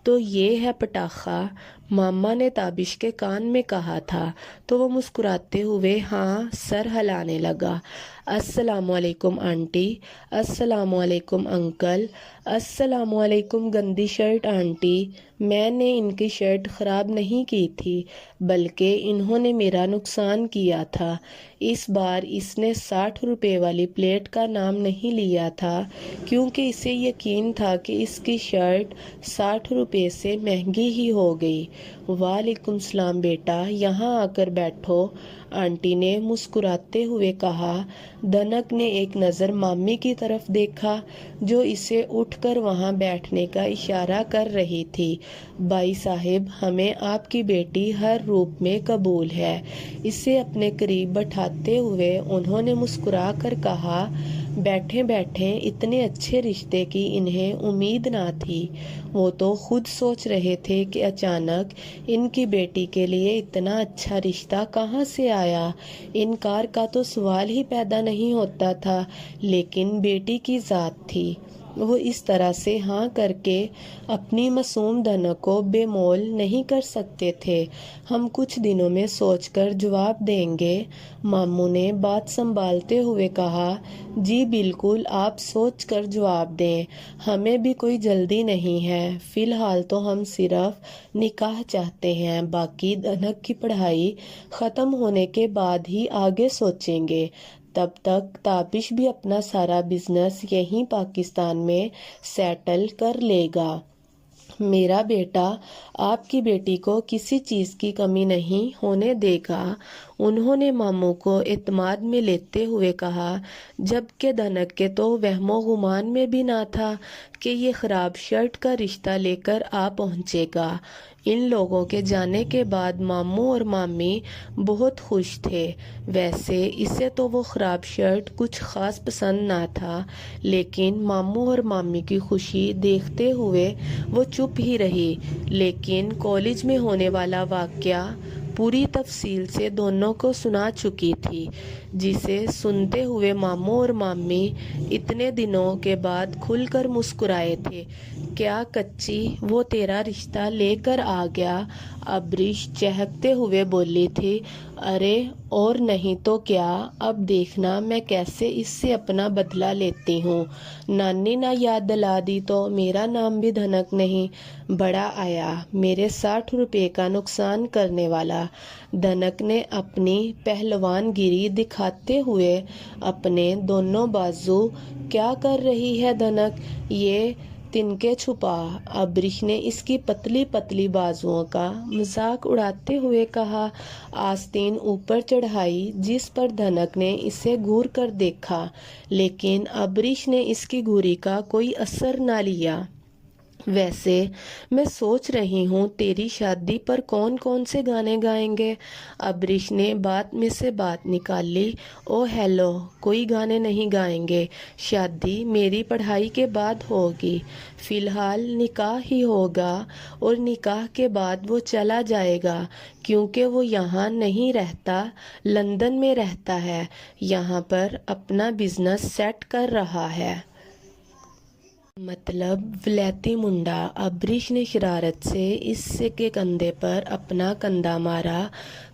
تو یہ ہے پٹاخہ، ماما نے تابش کے کان میں کہا تھا، تو وہ مسکراتے ہوئے ہاں سر ہلانے لگا۔ السلام علیکم آنٹی، السلام علیکم انکل، السلام علیکم گندی شرٹ آنٹی، میں نے ان کی شرٹ خراب نہیں کی تھی، بلکہ انہوں نے میرا نقصان کیا تھا۔ اس بار اس نے 60 روپے والی پلیٹ کا نام نہیں لیا تھا، کیونکہ اسے یقین تھا کہ اس کی شرٹ 60 روپے سے مہنگی ہی ہو گئی۔ وعلیکم السلام بیٹا، یہاں آ کر بیٹھو، آنٹی نے مسکراتے ہوئے کہا۔ دنک نے ایک نظر مامی کی طرف دیکھا، جو اسے اٹھ کر وہاں بیٹھنے کا اشارہ کر رہی تھی۔ بھائی صاحب، ہمیں آپ کی بیٹی ہر روپ میں قبول ہے، اسے اپنے قریب بٹھاتے ہوئے انہوں نے مسکرا کر کہا۔ بیٹھے بیٹھے اتنے اچھے رشتے کی انہیں امید نہ تھی، وہ تو خود سوچ رہے تھے کہ اچانک ان کی بیٹی کے لیے اتنا اچھا رشتہ کہاں سے آیا، انکار کا تو سوال ہی پیدا نہیں ہوتا تھا، لیکن بیٹی کی ذات تھی، وہ اس طرح سے ہاں کر کے اپنی معصوم دنک کو بے مول نہیں کر سکتے تھے۔ ہم کچھ دنوں میں سوچ کر جواب دیں گے، ماموں نے بات سنبھالتے ہوئے کہا۔ جی بالکل، آپ سوچ کر جواب دیں، ہمیں بھی کوئی جلدی نہیں ہے، فی الحال تو ہم صرف نکاح چاہتے ہیں، باقی دنک کی پڑھائی ختم ہونے کے بعد ہی آگے سوچیں گے، تب تک تابش بھی اپنا سارا بزنس یہیں پاکستان میں سیٹل کر لے گا۔ میرا بیٹا آپ کی بیٹی کو کسی چیز کی کمی نہیں ہونے دے گا، انہوں نے ماموں کو اعتماد میں لیتے ہوئے کہا، جبکہ دھنک کے تو وہم و گمان میں بھی نہ تھا کہ یہ خراب شرٹ کا رشتہ لے کر آ پہنچے گا۔ ان لوگوں کے جانے کے بعد ماموں اور مامی بہت خوش تھے۔ ویسے اسے تو وہ خراب شرٹ کچھ خاص پسند نہ تھا، لیکن ماموں اور مامی کی خوشی دیکھتے ہوئے وہ چپ ہی رہی۔ لیکن کالج میں ہونے والا واقعہ پوری تفصیل سے دونوں کو سنا چکی تھی، جسے سنتے ہوئے ماموں اور مامی اتنے دنوں کے بعد کھل کر مسکرائے تھے۔ کیا کچی وہ تیرا رشتہ لے کر آ گیا؟ ابریش چہکتے ہوئے بولی تھی۔ ارے اور نہیں تو کیا، اب دیکھنا میں کیسے اس سے اپنا بدلہ لیتی ہوں۔ نانی نہ یاد دلا دی تو میرا نام بھی دھنک نہیں۔ بڑا آیا میرے 60 روپے کا نقصان کرنے والا۔ دھنک نے اپنی پہلوان گیری دکھاتے ہوئے اپنے دونوں بازو، کیا کر رہی ہے دھنک، یہ تنکے چھپا۔ ابریش نے اس کی پتلی پتلی بازوؤں کا مذاق اڑاتے ہوئے کہا۔ آستین اوپر چڑھائی، جس پر دھنک نے اسے گھور کر دیکھا، لیکن ابریش نے اس کی گھوری کا کوئی اثر نہ لیا۔ ویسے میں سوچ رہی ہوں تیری شادی پر کون کون سے گانے گائیں گے؟ ابریش نے بات میں سے بات نکال لی۔ او ہیلو، کوئی گانے نہیں گائیں گے، شادی میری پڑھائی کے بعد ہوگی۔ فی الحال نکاح ہی ہوگا، اور نکاح کے بعد وہ چلا جائے گا، کیونکہ وہ یہاں نہیں رہتا، لندن میں رہتا ہے، یہاں پر اپنا بزنس سیٹ کر رہا ہے۔ مطلب ولیتی منڈا۔ ابریش نے شرارت سے اس کے کندھے پر اپنا کندھا مارا۔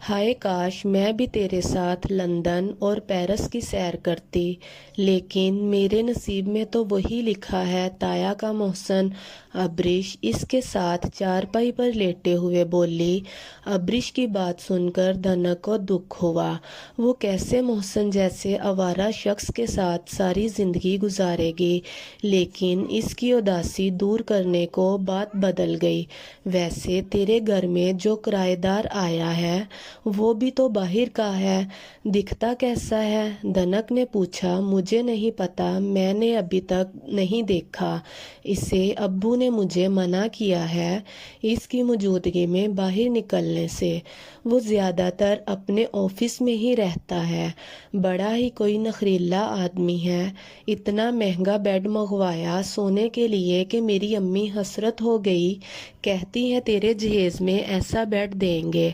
ہائے کاش میں بھی تیرے ساتھ لندن اور پیرس کی سیر کرتی، لیکن میرے نصیب میں تو وہی لکھا ہے، تایا کا محسن۔ ابریش اس کے ساتھ چارپائی پر لیٹے ہوئے بولی۔ ابریش کی بات سن کر دھنک کو دکھ ہوا۔ وہ کیسے محسن جیسے آوارہ شخص کے ساتھ ساری زندگی گزارے گی، لیکن اس کی اداسی دور کرنے کو بات بدل گئی۔ ویسے تیرے گھر میں جو کرایہ دار آیا ہے وہ بھی تو باہر کا ہے، دکھتا کیسا ہے؟ دھنک نے پوچھا۔ مجھے نہیں پتا، میں نے ابھی تک نہیں دیکھا اسے، ابو نے مجھے منع کیا ہے اس کی موجودگی میں باہر نکلنے سے۔ وہ زیادہ تر اپنے آفس میں ہی رہتا ہے، بڑا ہی کوئی نخریلا آدمی ہے۔ اتنا مہنگا بیڈ منگوایا سونے کے لیے کہ میری امی حسرت ہو گئی، کہتی ہے تیرے جہیز میں ایسا بیڈ دیں گے۔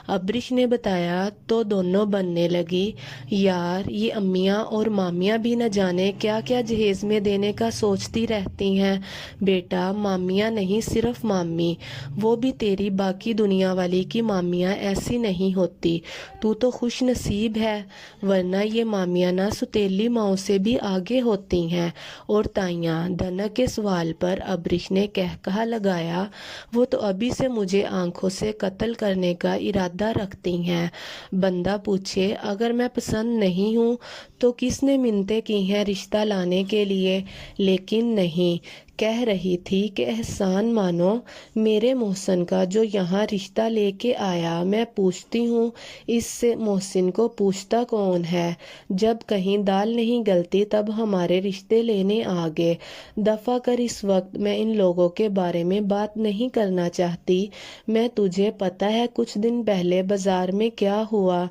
ابریش نے بتایا تو دونوں بننے لگی۔ یار یہ امیاں اور مامیاں بھی نہ جانے کیا کیا جہیز میں دینے کا سوچتی رہتی ہیں۔ بیٹا مامیاں نہیں، صرف مامی، وہ بھی تیری باقی دنیا والی کی مامیاں ایسی نہیں ہوتی، تو تو خوش نصیب ہے، ورنہ یہ مامیاں نہ سوتیلی ماؤں سے بھی آگے ہوتی ہیں۔ اور تائیاں؟ دھنک کے سوال پر ابریش نے کہکہا لگایا۔ وہ تو ابھی سے مجھے آنکھوں سے قتل کرنے کا ارادہ رکھتی ہیں۔ بندہ پوچھے اگر میں پسند نہیں ہوں تو کس نے منتیں کی ہیں رشتہ لانے کے لیے، لیکن نہیں، کہہ رہی تھی کہ احسان مانو میرے محسن کا جو یہاں رشتہ لے کے آیا۔ میں پوچھتی ہوں اس سے محسن کو پوچھتا کون ہے؟ جب کہیں دال نہیں گلتی تب ہمارے رشتے لینے آگے۔ دفع کر، اس وقت میں ان لوگوں کے بارے میں بات نہیں کرنا چاہتی۔ میں تجھے پتہ ہے کچھ دن پہلے بازار میں کیا ہوا؟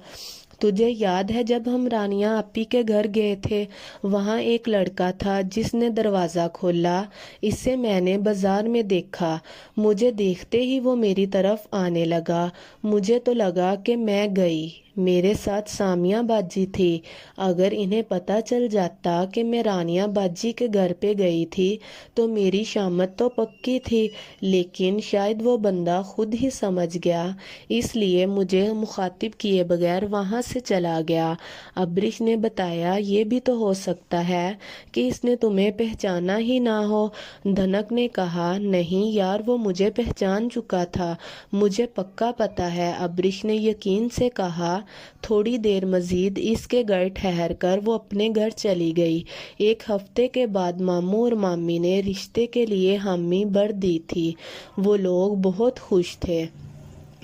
تجھے یاد ہے جب ہم رانیہ آپی کے گھر گئے تھے، وہاں ایک لڑکا تھا جس نے دروازہ کھولا، اسے میں نے بازار میں دیکھا، مجھے دیکھتے ہی وہ میری طرف آنے لگا، مجھے تو لگا کہ میں گئی، میرے ساتھ سامیہ باجی تھی، اگر انہیں پتہ چل جاتا کہ میں رانیہ باجی کے گھر پہ گئی تھی تو میری شامت تو پکی تھی، لیکن شاید وہ بندہ خود ہی سمجھ گیا، اس لیے مجھے مخاطب کیے بغیر وہاں سے چلا گیا۔ ابریش نے بتایا یہ بھی تو ہو سکتا ہے کہ اس نے تمہیں پہچانا ہی نہ ہو۔ دھنک نے کہا نہیں یار، وہ مجھے پہچان چکا تھا، مجھے پکا پتہ ہے۔ ابریش نے یقین سے کہا۔ تھوڑی دیر مزید اس کے گھر ٹھہر کر وہ اپنے گھر چلی گئی۔ ایک ہفتے کے بعد ماموں اور مامی نے رشتے کے لیے حامی بھر دی تھی۔ وہ لوگ بہت خوش تھے۔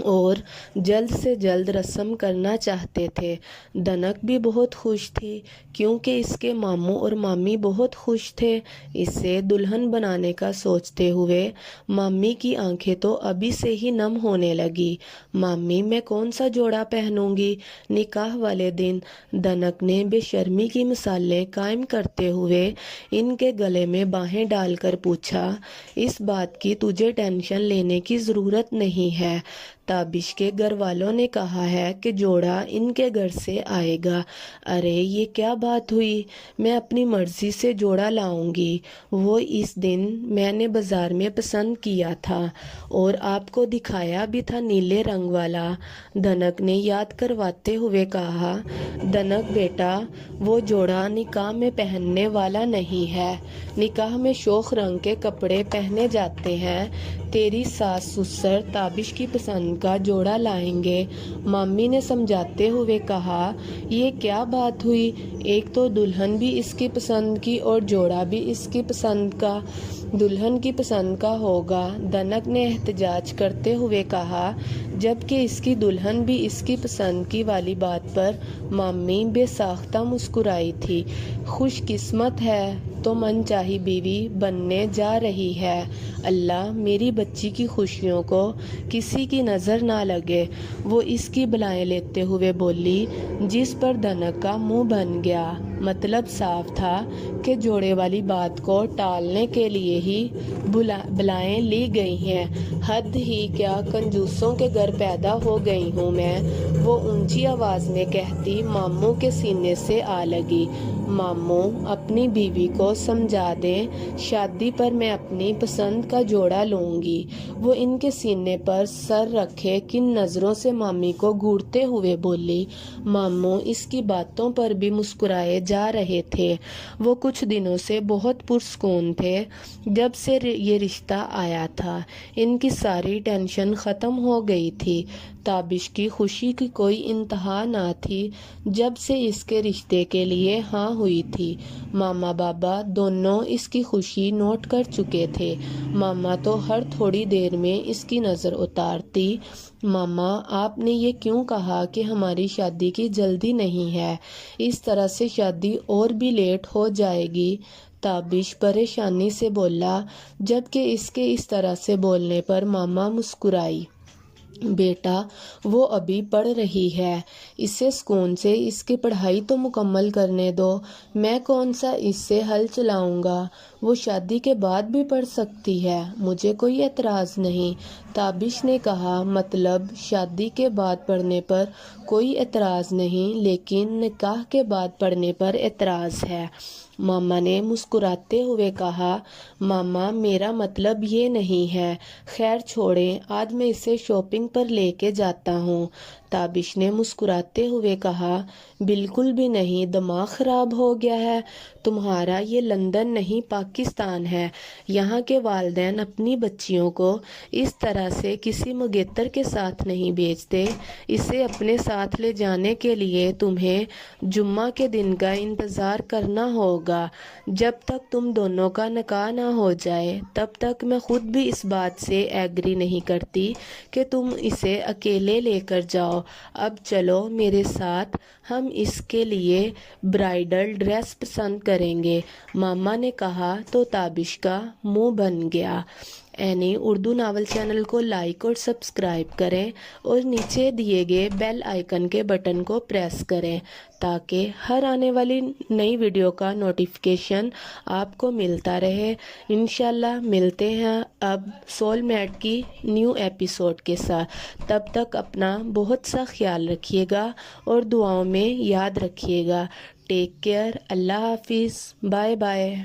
اور جلد سے جلد رسم کرنا چاہتے تھے۔ دنک بھی بہت خوش تھی کیونکہ اس کے ماموں اور مامی بہت خوش تھے اسے دلہن بنانے کا سوچتے ہوئے۔ مامی کی آنکھیں تو ابھی سے ہی نم ہونے لگی۔ مامی میں کون سا جوڑا پہنوں گی؟ نکاح والے دن دنک نے بے شرمی کی مثالیں قائم کرتے ہوئے ان کے گلے میں باہیں ڈال کر پوچھا، اس بات کی تجھے ٹینشن لینے کی ضرورت نہیں ہے، تابش کے گھر والوں نے کہا ہے کہ جوڑا ان کے گھر سے آئے گا۔ ارے یہ کیا بات ہوئی، میں اپنی مرضی سے جوڑا لاؤں گی، وہ اس دن میں نے بازار میں پسند کیا تھا اور آپ کو دکھایا بھی تھا، نیلے رنگ والا، دنک نے یاد کرواتے ہوئے کہا۔ دنک بیٹا، وہ جوڑا نکاح میں پہننے والا نہیں ہے، نکاح میں شوخ رنگ کے کپڑے پہنے جاتے ہیں، تیری ساس سسر تابش کی پسند کا جوڑا لائیں گے، مامی نے سمجھاتے ہوئے کہا۔ یہ کیا بات ہوئی، ایک تو دلہن بھی اس کی پسند کی اور جوڑا بھی اس کی پسند کا، دلہن کی پسند کا ہوگا، دنک نے احتجاج کرتے ہوئے کہا، جبکہ اس کی دلہن بھی اس کی پسند کی والی بات پر مامی بے ساختہ مسکرائی تھی۔ خوش قسمت ہے تو من چاہی بیوی بننے جا رہی ہے، اللہ میری بچی کی خوشیوں کو کسی کی نظر نہ لگے، وہ اس کی بلائیں لیتے ہوئے بولی، جس پر دنک کا منہ بن گیا۔ مطلب صاف تھا کہ جوڑے والی بات کو ٹالنے کے لیے ہی بلائیں لی گئی ہیں۔ حد ہی کیا کنجوسوں کے گھر پیدا ہو گئی ہوں میں، وہ اونچی آواز میں کہتی ماموں کے سینے سے آ لگی۔ ماموں اپنی بیوی کو سمجھا دیں، شادی پر میں اپنی پسند کا جوڑا لوں گی۔ وہ ان کے سینے پر سر رکھے کن نظروں سے مامی کو گھورتے ہوئے بولی۔ ماموں اس کی باتوں پر بھی مسکرائے جا رہے تھے، وہ کچھ دنوں سے بہت پرسکون تھے، جب سے یہ رشتہ آیا تھا ان کی ساری ٹینشن ختم ہو گئی تھی۔ تابش کی خوشی کی کوئی انتہا نہ تھی جب سے اس کے رشتے کے لیے ہاں ہوئی تھی۔ ماما بابا دونوں اس کی خوشی نوٹ کر چکے تھے۔ ماما تو ہر تھوڑی دیر میں اس کی نظر اتارتی، ماما آپ نے یہ کیوں کہا کہ ہماری شادی کی جلدی نہیں ہے، اس طرح سے شادی اور بھی لیٹ ہو جائے گی؟ تابش پریشانی سے بولا، جبکہ اس کے اس طرح سے بولنے پر ماما مسکرائی۔ بیٹا وہ ابھی پڑھ رہی ہے، اسے سکون سے اس کی پڑھائی تو مکمل کرنے دو، میں کون سا اس سے حل چلاؤں گا، وہ شادی کے بعد بھی پڑھ سکتی ہے، مجھے کوئی اعتراض نہیں، تابش نے کہا۔ مطلب شادی کے بعد پڑھنے پر کوئی اعتراض نہیں لیکن نکاح کے بعد پڑھنے پر اعتراض ہے، ماما نے مسکراتے ہوئے کہا۔ ماما میرا مطلب یہ نہیں ہے، خیر چھوڑیں، آج میں اسے شاپنگ پر لے کے جاتا ہوں، تابش نے مسکراتے ہوئے کہا۔ بالکل بھی نہیں، دماغ خراب ہو گیا ہے تمہارا، یہ لندن نہیں پاکستان ہے، یہاں کے والدین اپنی بچیوں کو اس طرح سے کسی مگیتر کے ساتھ نہیں بھیجتے، اسے اپنے ساتھ لے جانے کے لیے تمہیں جمعہ کے دن کا انتظار کرنا ہوگا، جب تک تم دونوں کا نکاح نہ ہو جائے تب تک میں خود بھی اس بات سے ایگری نہیں کرتی کہ تم اسے اکیلے لے کر جاؤ، اب چلو میرے ساتھ، ہم اس کے لیے برائڈل ڈریس پسند کریں گے، ماما نے کہا تو تابش کا منہ بن گیا۔ اینی اردو ناول چینل کو لائک اور سبسکرائب کریں اور نیچے دیے گئے بیل آئیکن کے بٹن کو پریس کریں تاکہ ہر آنے والی نئی ویڈیو کا نوٹیفیکیشن آپ کو ملتا رہے۔ انشاءاللہ ملتے ہیں اب سول میٹ کی نیو ایپیسوڈ کے ساتھ، تب تک اپنا بہت سا خیال رکھیے گا اور دعاؤں میں یاد رکھیے گا۔ ٹیک کیئر، اللہ حافظ، بائے بائے۔